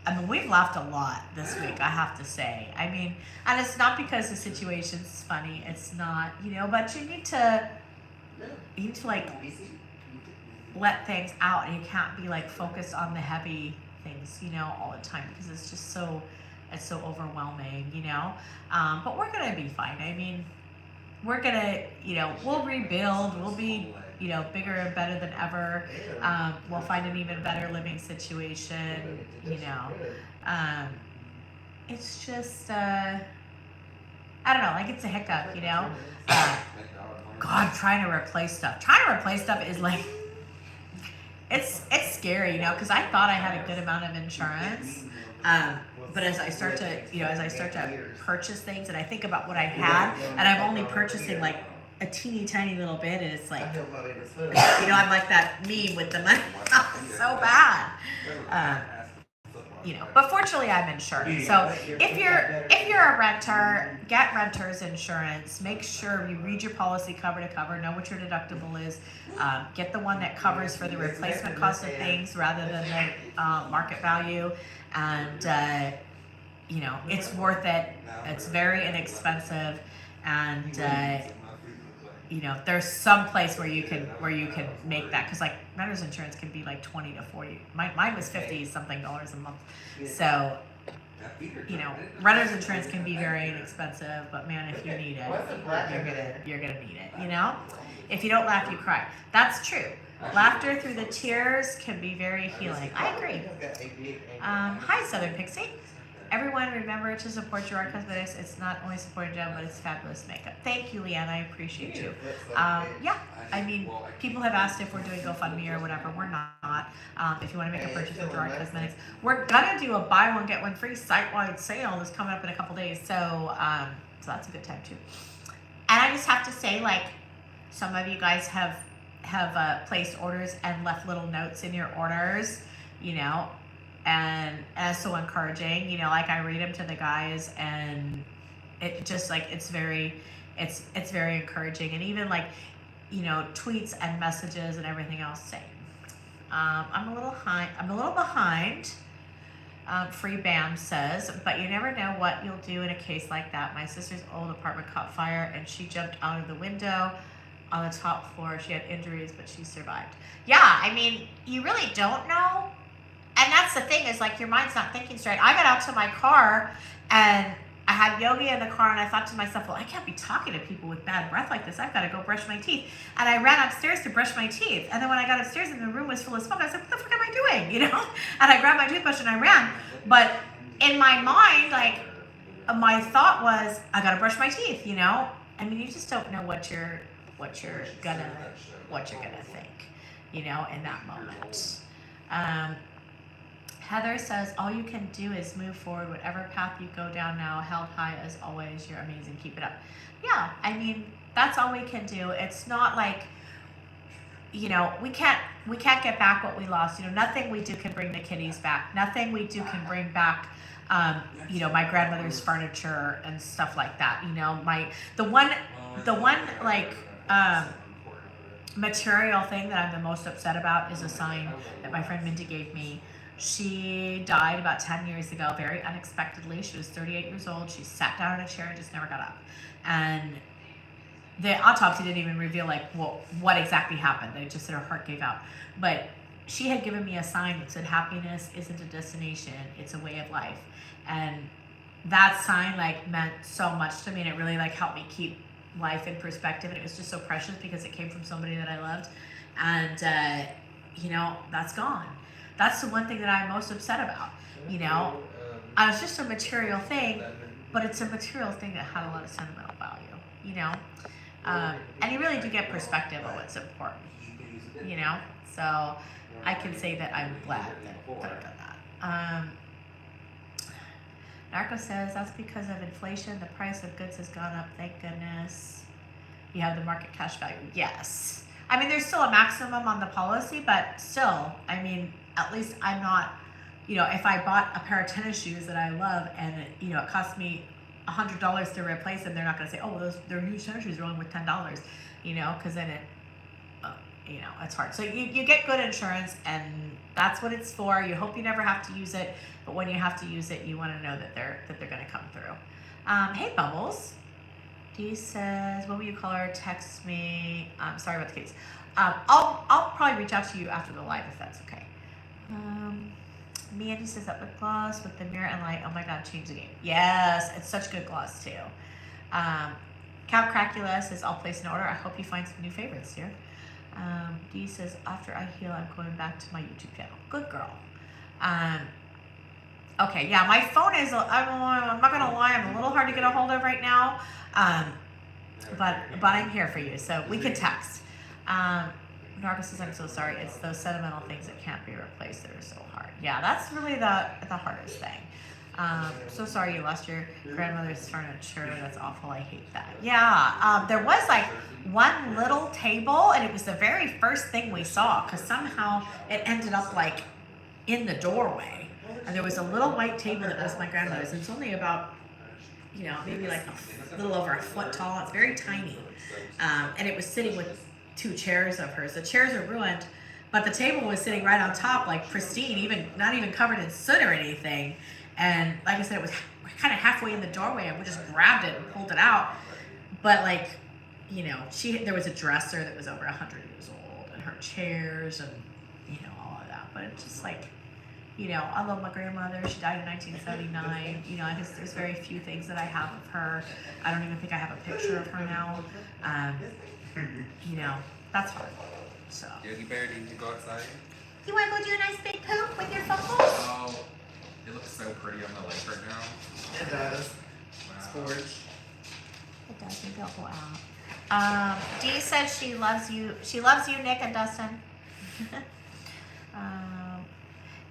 I mean, we've laughed a lot this week, I have to say. I mean, and it's not because the situation's funny. It's not, you know, but you need to like, let things out, and you can't be like focused on the heavy things, you know, all the time, because it's just so, it's so overwhelming, you know. But we're gonna be fine. I mean, we're gonna, you know, we'll rebuild. We'll be, you know, bigger and better than ever. We'll find an even better living situation, you know. It's just, I don't know, like, it's a hiccup, you know. God, trying to replace stuff. Trying to replace stuff is like, it's scary, you know, because I thought I had a good amount of insurance. But as I start to, you know, purchase things, and I think about what I had, and I'm only purchasing like a teeny tiny little bit, and it's like, you know, I'm like that meme with the money. It's so bad. You know, but fortunately I'm insured. So if you're a renter, get renter's insurance. Make sure you read your policy cover to cover, know what your deductible is. Get the one that covers for the replacement cost of things rather than the market value. And you know, it's worth it. It's very inexpensive, and there's some place where you can make that, because like renter's insurance can be like 20 to 40. Mine was 50 something dollars a month. So renter's insurance can be very inexpensive, but man, if you need it, you're gonna need it. If you don't laugh, you cry. That's true. Laughter through the tears can be very healing. I agree. Hi, Southern Pixie. Everyone, remember to support your art cosmetics. It's not only supporting Jen, but it's fabulous makeup. Thank you, Leanna. I appreciate you. Yeah, I mean, people have asked if we're doing GoFundMe or whatever. We're not. If you want to make a purchase with Art Cosmetics, we're gonna do a buy one get one free site-wide sale that's coming up in a couple days. So, so that's a good time too. And I just have to say, like, some of you guys have placed orders and left little notes in your orders, and it's so encouraging. Like I read them to the guys, and it just like it's very encouraging, and even like tweets and messages and everything else saying I'm a little behind. Free Bam says, but you never know what you'll do in a case like that. My sister's old apartment caught fire and she jumped out of the window on the top floor. She had injuries, but she survived. Yeah, I mean, you really don't know. And that's the thing, is like your mind's not thinking straight. I got out to my car and I had Yogi in the car, and I thought to myself, well, I can't be talking to people with bad breath like this. I've got to go brush my teeth. And I ran upstairs to brush my teeth. And then when I got upstairs and the room was full of smoke, I was like, what the fuck am I doing? And I grabbed my toothbrush and I ran. But in my mind, like, my thought was, I got to brush my teeth, I mean, you just don't know what you're gonna think, in that moment. Heather says, all you can do is move forward. Whatever path you go down now, held high as always. You're amazing. Keep it up. Yeah, I mean, that's all we can do. It's not like, we can't get back what we lost. Nothing we do can bring the kitties back. Nothing we do can bring back, my grandmother's furniture and stuff like that. The one like, material thing that I'm the most upset about is a sign that my friend Mindy gave me. She died about 10 years ago, very unexpectedly. She was 38 years old. She sat down in a chair and just never got up. And the autopsy didn't even reveal what exactly happened. They just said her heart gave out. But she had given me a sign that said, happiness isn't a destination, it's a way of life. And that sign meant so much to me, and it really helped me keep life in perspective. And it was just so precious because it came from somebody that I loved. And that's gone. That's the one thing that I'm most upset about. It's just a material thing, but it's a material thing that had a lot of sentimental value. And you really do get perspective on what's important. So I can say that I'm glad that I've done that. Narco says, that's because of inflation. The price of goods has gone up. Thank goodness. You have the market cash value. Yes. I mean, there's still a maximum on the policy, but still, I mean, at least I'm not, if I bought a pair of tennis shoes that I love and, it cost me $100 to replace them, they're not going to say, oh, they're new tennis shoes are only worth $10, because then it's hard. So you get good insurance, and that's what it's for. You hope you never have to use it, but when you have to use it, you want to know that they're going to come through. Hey, Bubbles. Dee says, what will you call her? Text me. Sorry about the case. I'll probably reach out to you after the live if that's okay. Mandy says that lip gloss with the mirror and light. Oh my God, change the game. Yes, it's such good gloss too. Count Cracula says, I'll place an order. I hope you find some new favorites here. Dee says, after I heal, I'm going back to my YouTube channel. Good girl. Okay, yeah, my phone is, I'm not gonna lie, I'm a little hard to get a hold of right now. But I'm here for you, so we can text. Narco says, I'm so sorry. It's those sentimental things that can't be replaced that are so hard. Yeah, that's really the hardest thing. So sorry you lost your grandmother's furniture. That's awful. I hate that. Yeah, there was one little table, and it was the very first thing we saw, because somehow it ended up in the doorway. And there was a little white table that was my grandmother's. And it's only about, maybe a little over a foot tall. It's very tiny. And it was sitting with 2 chairs of hers. The chairs are ruined, but the table was sitting right on top, pristine, not even covered in soot or anything. And like I said, it was kind of halfway in the doorway, and we just grabbed it and pulled it out. But there was a dresser that was over 100 years old, and her chairs, and all of that. But it's just like, I love my grandmother. She died in 1979. I guess there's very few things that I have of her. I don't even think I have a picture of her now. That's fine. So. Yogi Bear, do you need to go outside? You want to go do a nice big poop with your fuckles? Oh, it looks so pretty on the lake right now. It does. Wow. Sports. It does. Maybe I'll go out. Dee says she loves you. She loves you, Nick and Dustin.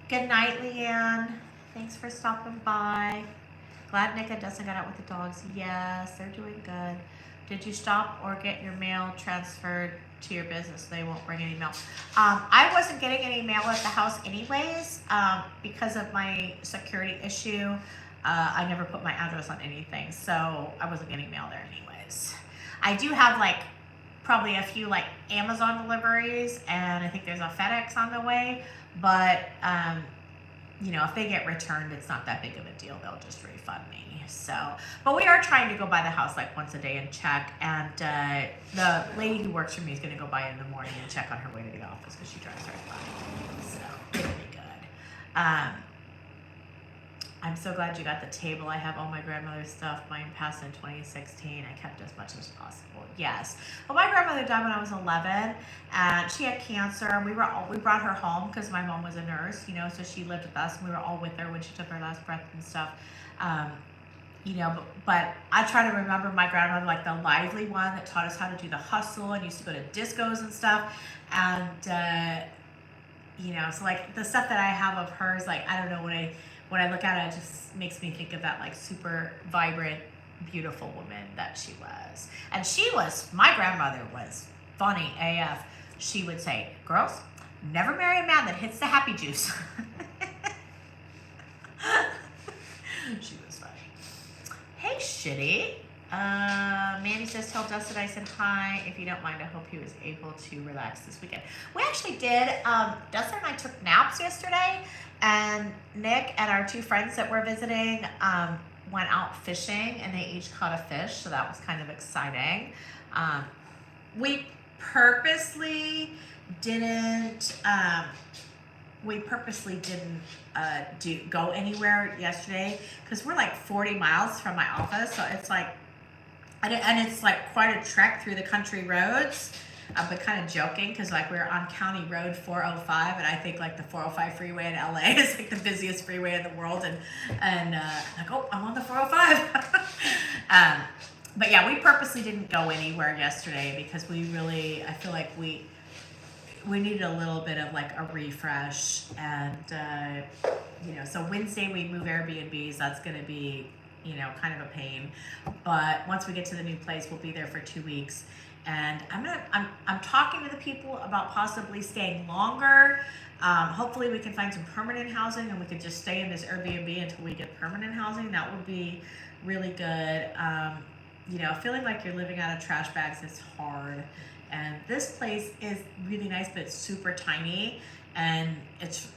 Good night, Leanne. Thanks for stopping by. Glad Nick and Dustin got out with the dogs. Yes, they're doing good. Did you stop or get your mail transferred to your business so they won't bring any mail? I wasn't getting any mail at the house anyways because of my security issue. I never put my address on anything, so I wasn't getting mail there anyways. I do have probably a few Amazon deliveries, and I think there's a FedEx on the way, but if they get returned, it's not that big of a deal. They'll just refund me. So, but we are trying to go by the house once a day and check, and the lady who works for me is going to go by in the morning and check on her way to the office because she drives right by. So it'll be good. I'm so glad you got the table. I have all my grandmother's stuff. Mine passed in 2016. I kept as much as possible. Yes. Well, my grandmother died when I was 11, and she had cancer. We brought her home because my mom was a nurse, so she lived with us, and we were all with her when she took her last breath and stuff. But I try to remember my grandmother, the lively one that taught us how to do the hustle and used to go to discos and stuff. And, so the stuff that I have of hers, I don't know, when I look at it, it just makes me think of that super vibrant, beautiful woman that she was. And my grandmother was funny AF. She would say, girls, never marry a man that hits the happy juice. She was funny. Hey, Shitty. Mandy says, tell Dustin I said hi. If you don't mind, I hope he was able to relax this weekend. We actually did. Dustin and I took naps yesterday, and Nick and our two friends that we're visiting went out fishing, and they each caught a fish, so that was kind of exciting. We purposely didn't go anywhere yesterday because we're 40 miles from my office, so it's and it's quite a trek through the country roads. But kind of joking because we're on County Road 405, and I think the 405 freeway in LA is the busiest freeway in the world, and oh, I'm on the 405. But yeah, we purposely didn't go anywhere yesterday because I feel like we needed a little bit of a refresh, and so Wednesday we move Airbnbs. That's going to be kind of a pain, but once we get to the new place, we'll be there for 2 weeks. And I'm talking to the people about possibly staying longer. Hopefully we can find some permanent housing, and we could just stay in this Airbnb until we get permanent housing. That would be really good. Feeling like you're living out of trash bags is hard. And this place is really nice, but it's super tiny, and it's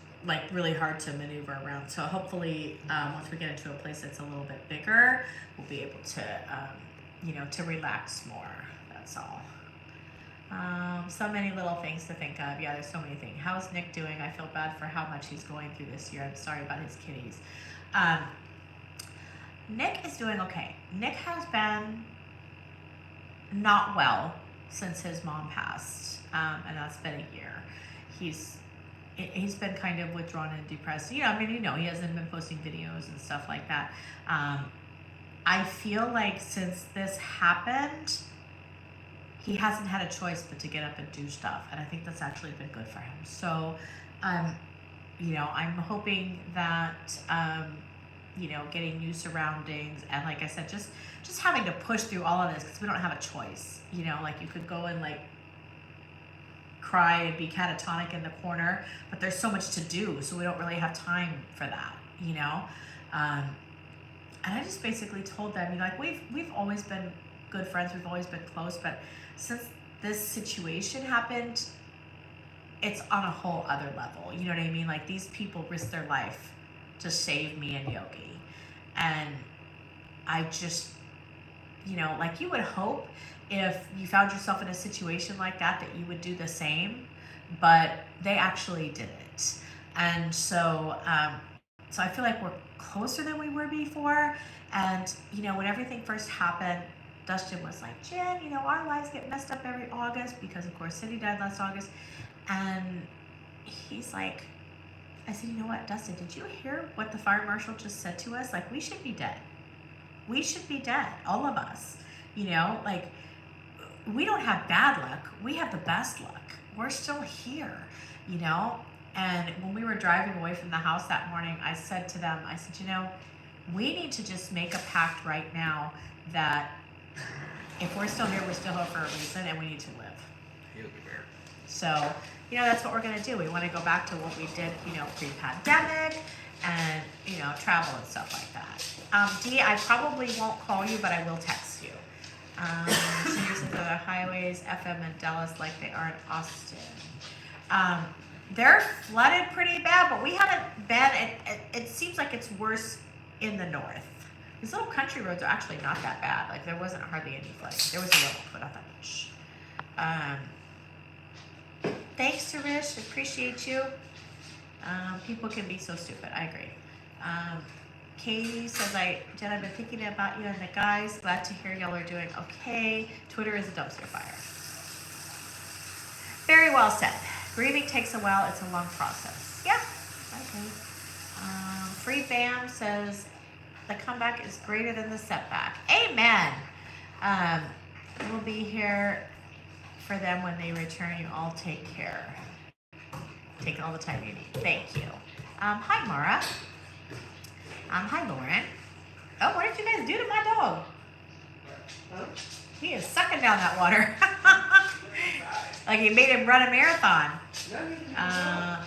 really hard to maneuver around. So hopefully once we get into a place that's a little bit bigger, we'll be able to, to relax more. That's all. So many little things to think of. Yeah, there's so many things. How's Nick doing? I feel bad for how much he's going through this year. I'm sorry about his kitties. Nick is doing okay. Nick has been not well since his mom passed, and that's been a year. He's been kind of withdrawn and depressed. He hasn't been posting videos and stuff like that. I feel like since this happened, he hasn't had a choice but to get up and do stuff, and I think that's actually been good for him. So, I'm hoping that, getting new surroundings, and like I said, just having to push through all of this because we don't have a choice. You could go and cry and be catatonic in the corner, but there's so much to do, so we don't really have time for that. And I just basically told them, we've always been good friends, we've always been close, but since this situation happened, it's on a whole other level. You know what I mean? These people risk their life to save me and Yogi, and I just you know, like you would hope if you found yourself in a situation like that that you would do the same, but they actually didn't. And so I feel like we're closer than we were before. And you know, when everything first happened, Dustin was like, Jen, you know, our lives get messed up every August because of course Cindy died last August. And he's like, I said, you know what, Dustin, did you hear what the fire marshal just said to us? Like, we should be dead. We should be dead, all of us. You know, like, we don't have bad luck. We have the best luck. We're still here, you know? And when we were driving away from the house that morning, I said to them, I said, you know, we need to just make a pact right now that if we're still here, we're still here for a reason and we need to live. Yogi Bear. So, you know, that's what we're going to do. We want to go back to what we did, you know, pre-pandemic and, you know, travel and stuff like that. Dee, I probably won't call you, but I will text you. Seniors and other highways, FM in Dallas like they are in Austin. They're flooded pretty bad, but we haven't been, it seems like it's worse in the north. These little country roads are actually not that bad. Like, there wasn't hardly any flooding. There was a little, but not that much. Thanks, Sarish. Appreciate you. People can be so stupid. I agree. Katie says, Jen, I've been thinking about you and the guys. Glad to hear y'all are doing okay. Twitter is a dumpster fire. Very well said. Grieving takes a while. It's a long process. Yeah, okay. Free Bam says, the comeback is greater than the setback. Amen. We'll be here for them when they return. You all take care. Take all the time you need. Thank you. Hi, Mara. Hi, Lauren. Oh, what did you guys do to my dog? Huh? He is sucking down that water. Like you made him run a marathon.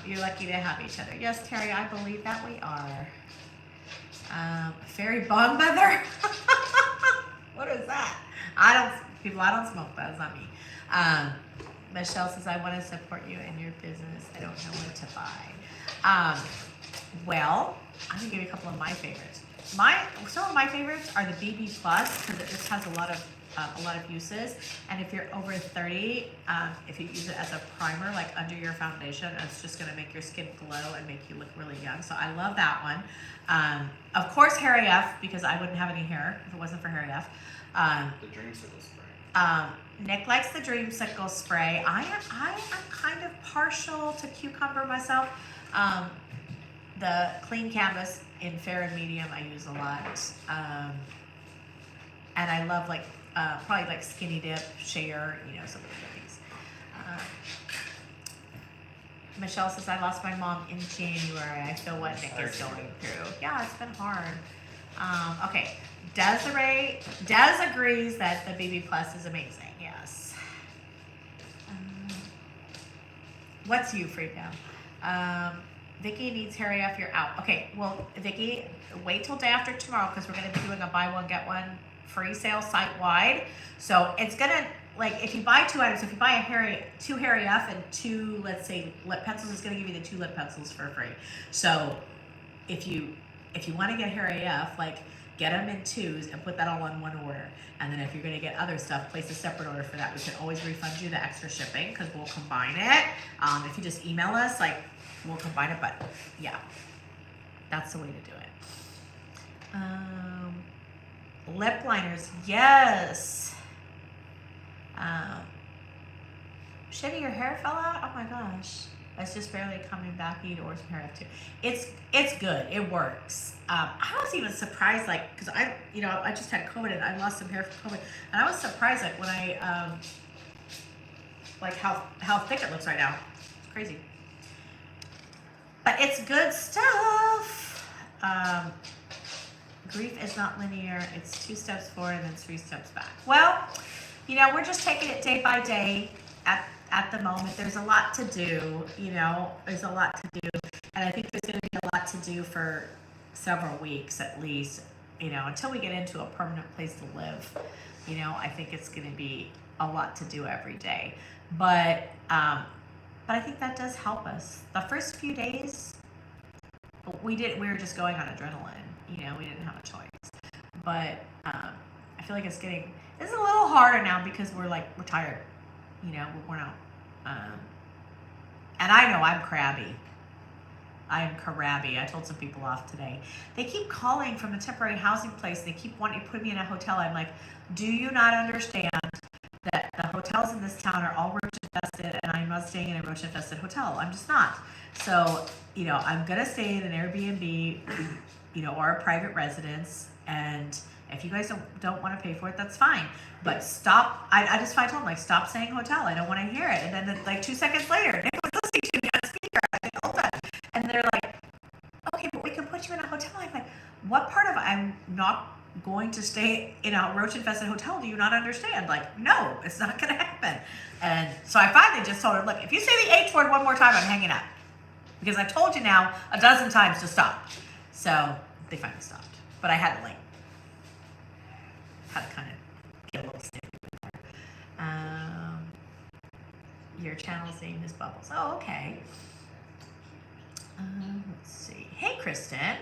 You're lucky to have each other. Yes, Terry, I believe that we are. Fairy bong mother? What is that? I don't smoke, but it's not me. Michelle says, I want to support you in your business. I don't know what to buy. Well, I'm gonna give you a couple of my favorites. Some of my favorites are the BB Plus because it just has a lot of uses. And if you're over 30, if you use it as a primer, like under your foundation, it's just gonna make your skin glow and make you look really young. So I love that one. Of course, Harry F, because I wouldn't have any hair if it wasn't for Harry F. The Dreamsicle spray. Nick likes the Dreamsicle spray. I am kind of partial to cucumber myself. The clean canvas in fair and medium I use a lot. And I love probably like Skinny Dip, Share, you know, some of the things. Michelle says, I lost my mom in January. I feel what Nick is going through. Yeah, it's been hard. Okay, Des agrees that the BB Plus is amazing. Yes. What's you, Freedom? Vicky needs Harry F. You're out. Okay, well, Vicky, wait till day after tomorrow because we're going to be doing a buy one, get one free sale site-wide. So it's going to, like, if you buy 2 items, if you buy two Harry F and 2, let's say, lip pencils, it's going to give you the 2 lip pencils for free. So if you want to get Harry F, like, get them in 2s and put that all on one order. And then if you're going to get other stuff, place a separate order for that. We can always refund you the extra shipping because we'll combine it. If you just email us, like, we'll combine it, but yeah, that's the way to do it. Lip liners, yes. Shitty, your hair fell out? Oh my gosh. It's just barely coming back. You need to order some hair up too. It's good. It works. I was even surprised, like, because I just had COVID and I lost some hair from COVID, and I was surprised, like, when I like how thick it looks right now. It's crazy. But it's good stuff. Grief is not linear. It's 2 steps forward and then 3 steps back. Well, you know, we're just taking it day by day at the moment. There's a lot to do, you know, there's a lot to do. And I think there's going to be a lot to do for several weeks at least, you know, until we get into a permanent place to live. You know, I think it's going to be a lot to do every day. But I think that does help us. The first few days, we were just going on adrenaline. You know, we didn't have a choice. But I feel like it's a little harder now because we're tired, we're worn out. And I know I'm crabby. I am crabby. I told some people off today. They keep calling from a temporary housing place. They keep wanting to put me in a hotel. I'm like, do you not understand that the hotels in this town are all roach infested, and I'm not staying in a roach infested hotel? I'm just not. So, I'm gonna stay in an Airbnb, or a private residence. And if you guys don't want to pay for it, that's fine. But stop. I just told them, like, stop saying hotel. I don't want to hear it. And then like 2 seconds later, Nick was listening to me on speaker. I think the whole time. And they're like, okay, but we can put you in a hotel. I'm like, what part of I'm not going to stay in a roach infested hotel do you not understand? Like, no, it's not going to happen. And so I finally just told her, look, if you say the H word one more time, I'm hanging up. Because I told you now a dozen times to stop. So they finally stopped. But I had to kind of get a little snippy with her. Your channel's name is Bubbles. Oh, okay. Let's see. Hey, Kristen.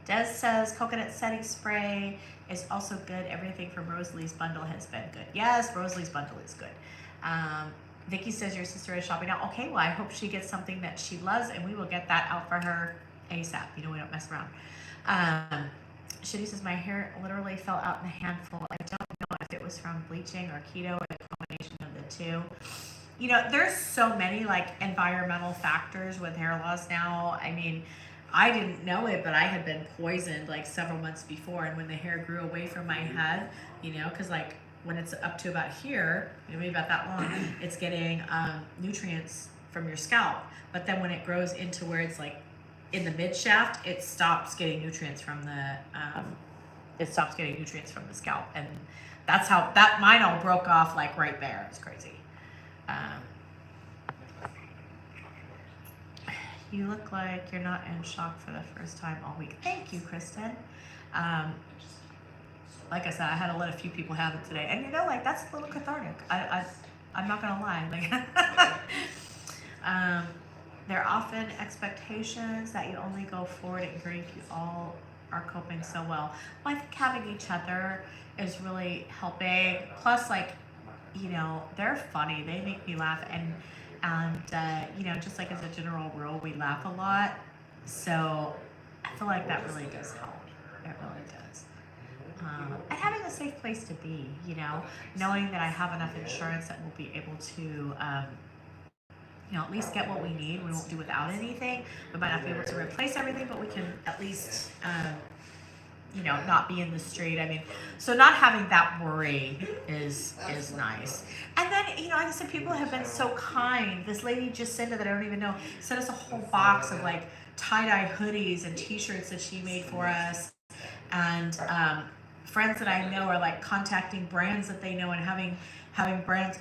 Des says coconut setting spray is also good. Everything from Rosalie's bundle has been good. Yes, Rosalie's bundle is good. Vicky says your sister is shopping now. Okay, well, I hope she gets something that she loves, and we will get that out for her ASAP. We don't mess around. Shitty says my hair literally fell out in a handful. I don't know if it was from bleaching or keto or the combination of the two. There's so many environmental factors with hair loss now. I mean, I didn't know it, but I had been poisoned several months before. And when the hair grew away from my head, because when it's up to about here, maybe about that long, it's getting nutrients from your scalp. But then when it grows into where it's in the mid shaft, it stops getting nutrients from the scalp. And that's how mine all broke off right there. It's crazy. You look like you're not in shock for the first time all week. Thank you, Kristen. Like I said, I had to let a few people have it today. And that's a little cathartic. I'm not gonna lie. There are often expectations that you only go forward and drink. You all are coping so well. Well, I think having each other is really helping. Plus, they're funny. They make me laugh. And just as a general rule, we laugh a lot. So I feel like that really does help. It really does. And having a safe place to be, knowing that I have enough insurance that we'll be able to, at least get what we need. We won't do without anything. We might not be able to replace everything, but we can at least, not be in the street. I mean, so not having that worry is nice. And then, like I said, people have been so kind. This lady just sent it that I don't even know, sent us a whole box of tie-dye hoodies and t-shirts that she made for us. And friends that I know are contacting brands that they know and having brands,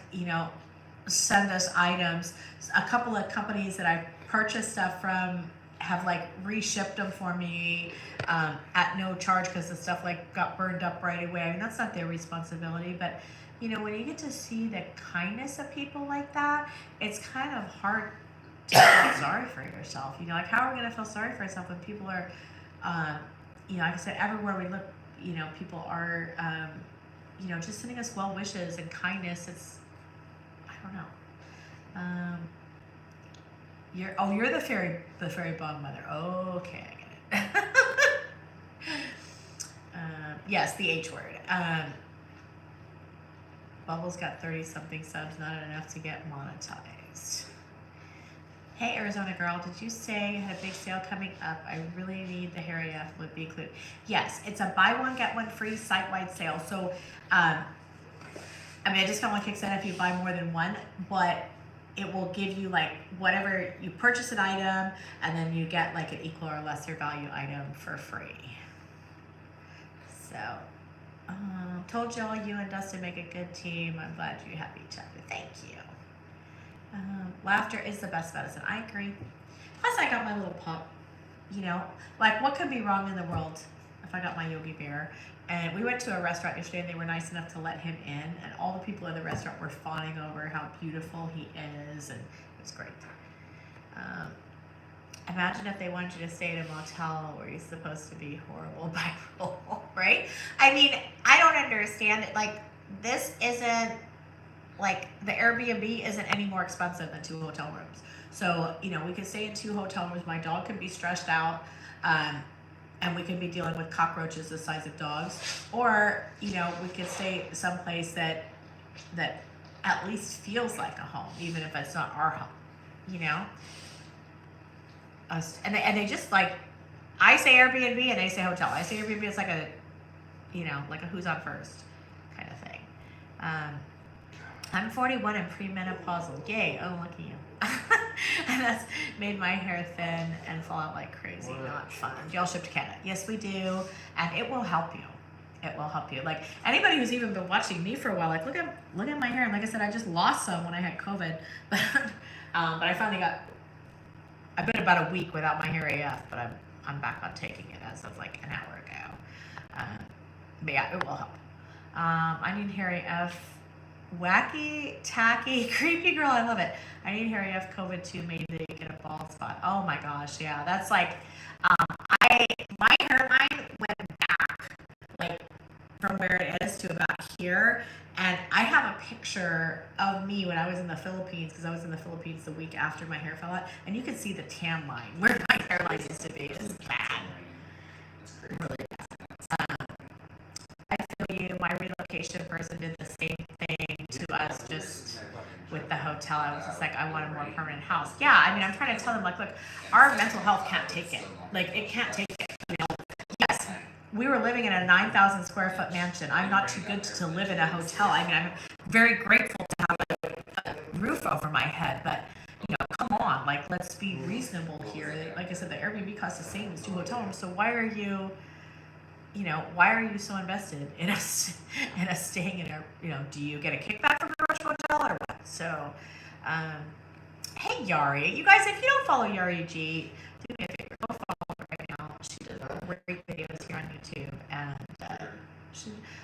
send us items. A couple of companies that I purchased stuff from have reshipped them for me at no charge because the stuff got burned up right away. I mean, that's not their responsibility, but when you get to see the kindness of people like that, it's kind of hard to feel sorry for yourself. How are we going to feel sorry for ourselves when people are, like I said, everywhere we look, people are, just sending us well wishes and kindness. It's, I don't know. You're the fairy bog mother. Okay, I get it. Yes, the H word. Bubbles got 30-something subs, not enough to get monetized. Hey, Arizona girl, did you say you had a big sale coming up? I really need the Harry F would be included. Yes, it's a buy one, get one free site-wide sale. So, I just got one Kickstarter if you buy more than one, but it will give you whatever you purchase an item, and then you get an equal or lesser value item for free. So, told y'all you and Dustin make a good team. I'm glad you have each other. Thank you. Laughter is the best medicine. I agree. Plus, I got my little pup. What could be wrong in the world if I got my Yogi Bear? And we went to a restaurant yesterday, and they were nice enough to let him in. And all the people in the restaurant were fawning over how beautiful he is, and it was great. Imagine if they wanted you to stay in a motel where you're supposed to be horrible by rule, right? I mean, I don't understand it. Like, this isn't, like, the Airbnb isn't any more expensive than 2 hotel rooms. So, you know, we could stay in 2 hotel rooms. My dog could be stressed out, and we could be dealing with cockroaches the size of dogs. Or, you know, we could stay someplace that at least feels like a home, even if it's not our home, you know? And they just, like, I say Airbnb and they say hotel. I say Airbnb, it's like a, you know, like a who's on first kind of thing. I'm 41 and premenopausal. Yay! Oh, look at you. And that's made my hair thin and fall out like crazy. Not fun. Do y'all ship to Canada? Yes, we do, and it will help you. It will help you. Like, anybody who's even been watching me for a while, like, look at my hair. And like I said, I just lost some when I had COVID, but I finally got. I've been about a week without my hair AF, but I'm back on taking it as of like an hour ago. But yeah, it will help. I need hair AF. Wacky, tacky, creepy girl. I love it. I need hair AF COVID too. Maybe they get a bald spot. Oh my gosh, yeah. That's like, my hairline went back, like, from where it is to about here. And I have a picture of me when I was in the Philippines, because I was in the Philippines the week after my hair fell out, and you can see the tan line where my hairline used to be. It's bad. Really bad. I feel you. My relocation person did the same thing to us, just with the hotel. I was just like, I want a more permanent house. Yeah, I mean, I'm trying to tell them, like, look, our mental health can't take it. Like, it can't take it. You know, yes, we were living in a 9,000 square foot mansion. I'm not too good to live in a hotel. I mean, I'm very grateful to have a roof over my head, but, you know, come on, like, let's be reasonable here. Like I said, the Airbnb costs the same as 2 hotel rooms, so why are you so invested in us staying in a, you know, do you get a kickback from the Rush Motel or what? So, hey, Yari. You guys, if you don't follow Yari G, do me a favor. Go follow her right now. She does great videos here on YouTube. And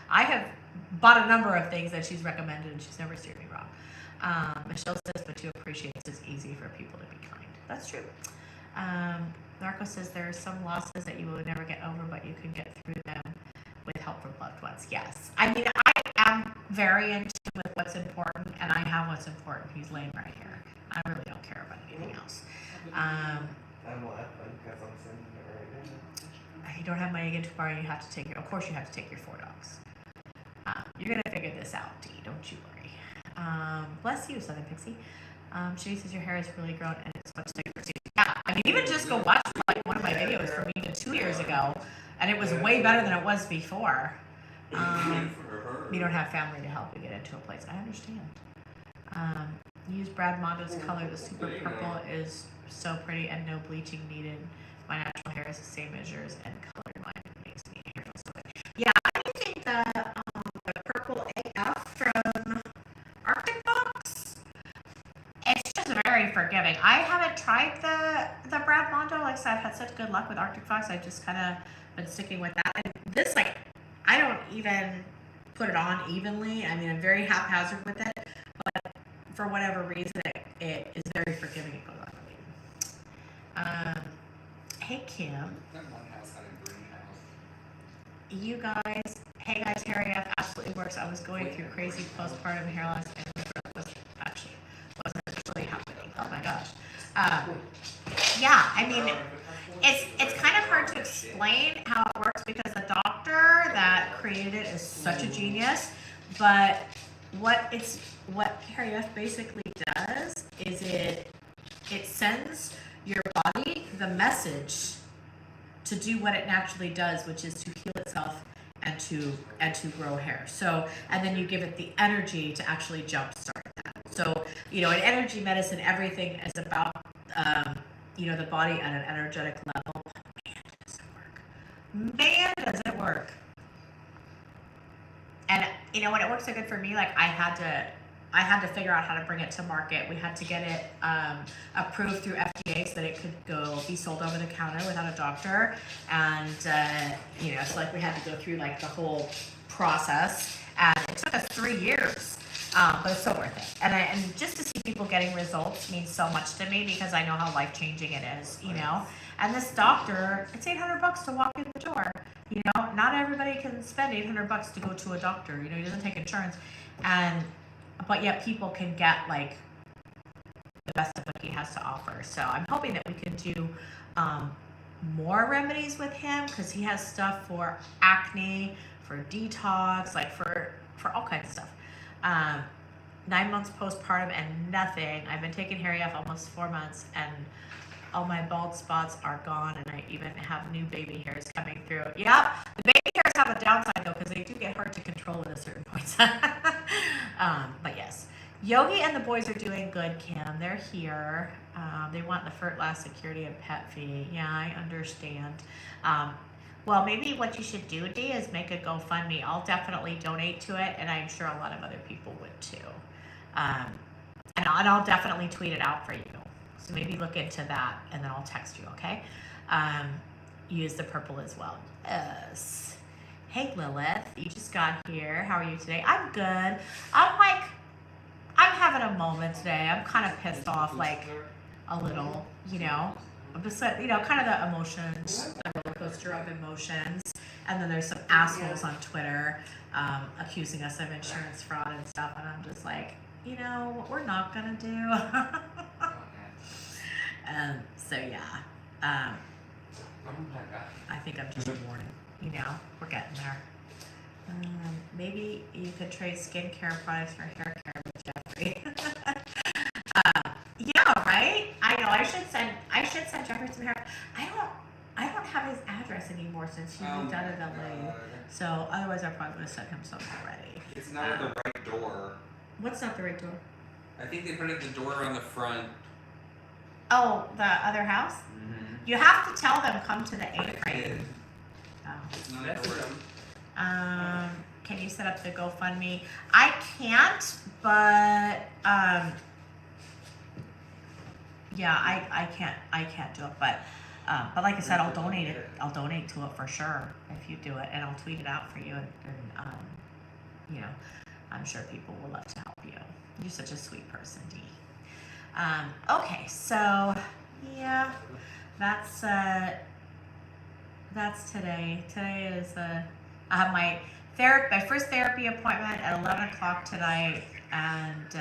I have bought a number of things that she's recommended, and she's never steered me wrong. Michelle says, but you appreciate it's easy for people to be kind. That's true. Narco says there are some losses that you will never get over, but you can get through them with help from loved ones. Yes. I mean, I am very in tune with what's important, and I have what's important. He's laying right here. I really don't care about anything else. You don't have money to get to bar, you have to take your, of course you have to take your 4 dogs. You're going to figure this out, Dee. Don't you worry. Bless you, Southern Pixie. She says your hair has really grown and it's much thicker. Yeah, I mean, even just go watch like one of my videos from even 2 years ago, and it was way better than it was before. You don't have family to help you get into a place. I understand. Use Brad Mondo's color. The super purple is so pretty and no bleaching needed. My natural hair is the same as yours, and color mine makes me hair feel so good. Yeah, I'm using the purple AF from Arctic Box. It's just very forgiving. I haven't tried the Brad Mondo. Like I said, I've had such good luck with Arctic Fox. I've just kind of been sticking with that. And this, like, I don't even put it on evenly. I mean, I'm very haphazard with it, but for whatever reason, it is very forgiving. It goes on clean. Hey, Kim. That one house had a greenhouse. You guys, hey guys, hair AF absolutely works. I was going through crazy postpartum hair loss, and the growth wasn't actually happening. Oh my gosh. Yeah, I mean, it's kind of hard to explain how it works because the doctor that created it is such a genius. But what hair AF basically does is it sends your body the message to do what it naturally does, which is to heal itself and to grow hair. So, and then you give it the energy to actually jumpstart that. So, you know, in energy medicine, everything is about, you know, the body at an energetic level. Man, does it work. And, you know, when it worked so good for me, like I had to figure out how to bring it to market. We had to get it approved through FDA so that it could be sold over the counter without a doctor. And, you know, so like we had to go through like the whole process. And it took us 3 years But it's so worth it. And just to see people getting results means so much to me because I know how life changing it is, you know. And this doctor, it's $800 to walk in the door. You know, not everybody can spend $800 to go to a doctor. You know, he doesn't take insurance, but yet people can get like the best of what he has to offer. So I'm hoping that we can do more remedies with him because he has stuff for acne, for detox, like for all kinds of stuff. 9 months postpartum and nothing. I've been taking Harry off almost 4 months and all my bald spots are gone and I even have new baby hairs coming through. Yep, the baby hairs have a downside though because they do get hard to control at a certain point. But yes, Yogi and the boys are doing good, Kim. They're here. They want the last security and pet fee. Yeah, I understand. Well, maybe what you should do, Dee, is make a GoFundMe. I'll definitely donate to it, and I'm sure a lot of other people would too. And I'll definitely tweet it out for you. So maybe look into that, and then I'll text you, okay? Use the purple as well. Yes. Hey, Lilith, you just got here. How are you today? I'm good. I'm having a moment today. I'm kind of pissed off, like, a little, you know. I'm just, you know, kind of the emotions, the roller coaster of emotions. And then there's some assholes on Twitter accusing us of insurance fraud and stuff. And I'm just like, you know, what we're not going to do. So, yeah. I think I'm just warning. You know, we're getting there. Maybe you could trade skincare products for hair care with Jeffrey. Yeah, right. I know. I should send Jeffrey some hair. I don't have his address anymore since he moved out of LA. So otherwise, I probably would have sent him something already. It's not at the right door. What's not the right door? I think they put it at the door on the front. Oh, the other house. Mm-hmm. You have to tell them come to the A-frame. Oh. It's not at the right. Can you set up the GoFundMe? I can't, but yeah, I can't do it. But like I said, I'll donate it. I'll donate to it for sure if you do it, and I'll tweet it out for you. And you know, I'm sure people will love to help you. You're such a sweet person, Dee. Okay, so yeah, that's today. Today is I have my first therapy appointment at 11 o'clock tonight, and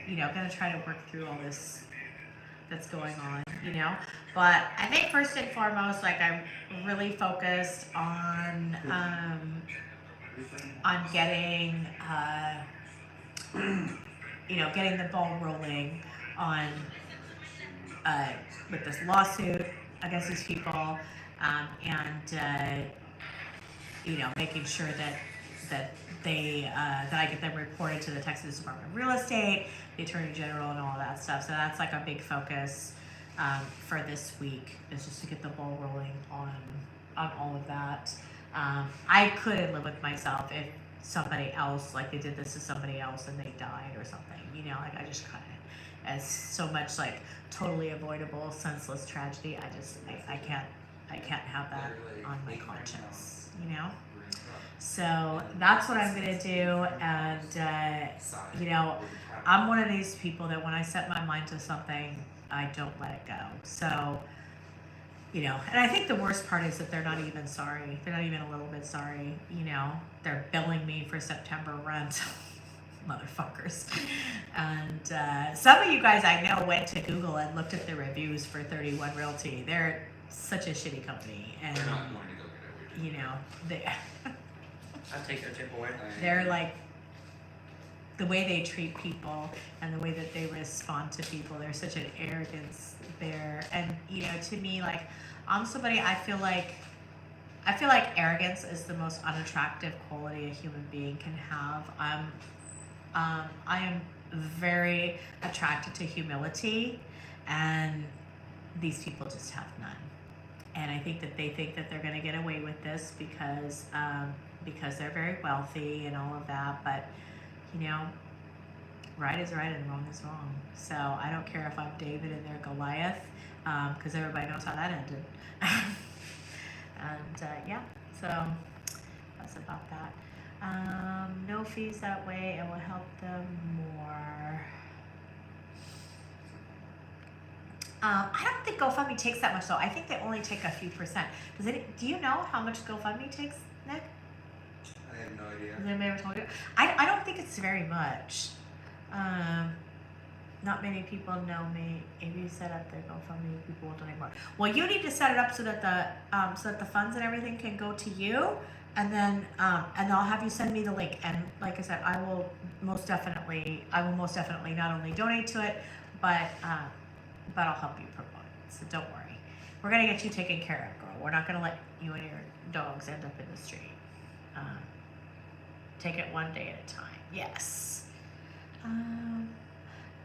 you know, gonna try to work through all this that's going on, you know. But I think first and foremost, like, I'm really focused on getting you know, getting the ball rolling on with this lawsuit against these people, and you know, making sure that I get them reported to the Texas Department of Real Estate, the Attorney General, and all of that stuff. So that's like a big focus for this week, is just to get the ball rolling on all of that. I couldn't live with myself if somebody else, like they did this to somebody else and they died or something, you know, like I just couldn't. As so much like totally avoidable, senseless tragedy, I can't have that on my conscience, you know. So that's what I'm gonna do, and you know, I'm one of these people that when I set my mind to something, I don't let it go. So, you know, and I think the worst part is that they're not even sorry. They're not even a little bit sorry. You know, they're billing me for September rent. Motherfuckers. And some of you guys I know went to Google and looked at the reviews for 31 Realty. They're such a shitty company, and They're not going to go get it. you know, I'll take their tip away. they're like, the way they treat people and the way that they respond to people, there's such an arrogance there. And you know, to me, like, I'm somebody, I feel like arrogance is the most unattractive quality a human being can have. I am very attracted to humility, and these people just have none. And I think that they think that they're going to get away with this because they're very wealthy and all of that. But you know, right is right and wrong is wrong. So I don't care if I'm David and they're Goliath, because everybody knows how that ended. And yeah, so that's about that. No fees that way, and will help them more. I don't think GoFundMe takes that much though. I think they only take a few percent. Do you know how much GoFundMe takes, Nick? I have no idea. Has anybody ever told you? I don't think it's very much. Not many people know me. If you set up the GoFundMe, people will donate more. Well, you need to set it up so that the funds and everything can go to you, and then I'll have you send me the link. And like I said, I will most definitely not only donate to it, but I'll help you promote it. So don't worry. We're gonna get you taken care of, girl. We're not gonna let you and your dogs end up in the street. Take it one day at a time. Yes.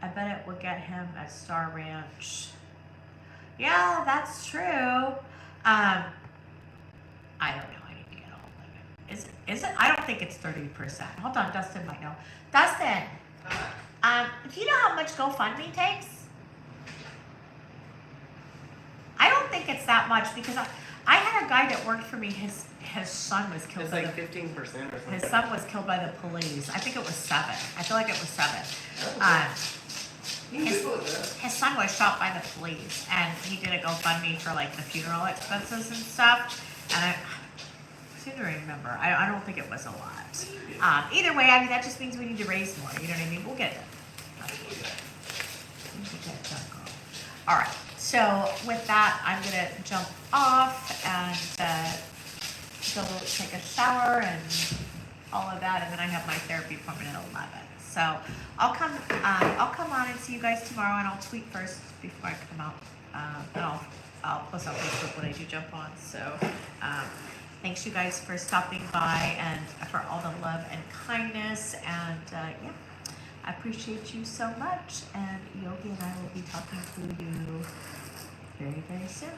I bet it would get him at Star Ranch. Yeah, that's true. I don't know. I need to get all of it. Is it? I don't think it's 30%. Hold on, Dustin might know. Dustin, do you know how much GoFundMe takes? I don't think it's that much because I had a guy that worked for me. His son was killed. It's by like the 15% or something. His son was killed by the police. I think it was 7. I feel like it was 7. His son was shot by the police, and he did a GoFundMe for like the funeral expenses and stuff. And I seem to remember. I don't think it was a lot. Either way, I mean that just means we need to raise more. You know what I mean? We'll get it. All right. So with that, I'm gonna jump off and go take a shower and all of that, and then I have my therapy appointment at 11. So I'll come on and see you guys tomorrow, and I'll tweet first before I come out, and I'll post on Facebook when I do jump on. So thanks you guys for stopping by and for all the love and kindness, and yeah, I appreciate you so much. And Yogi and I will be talking to you very, very soon.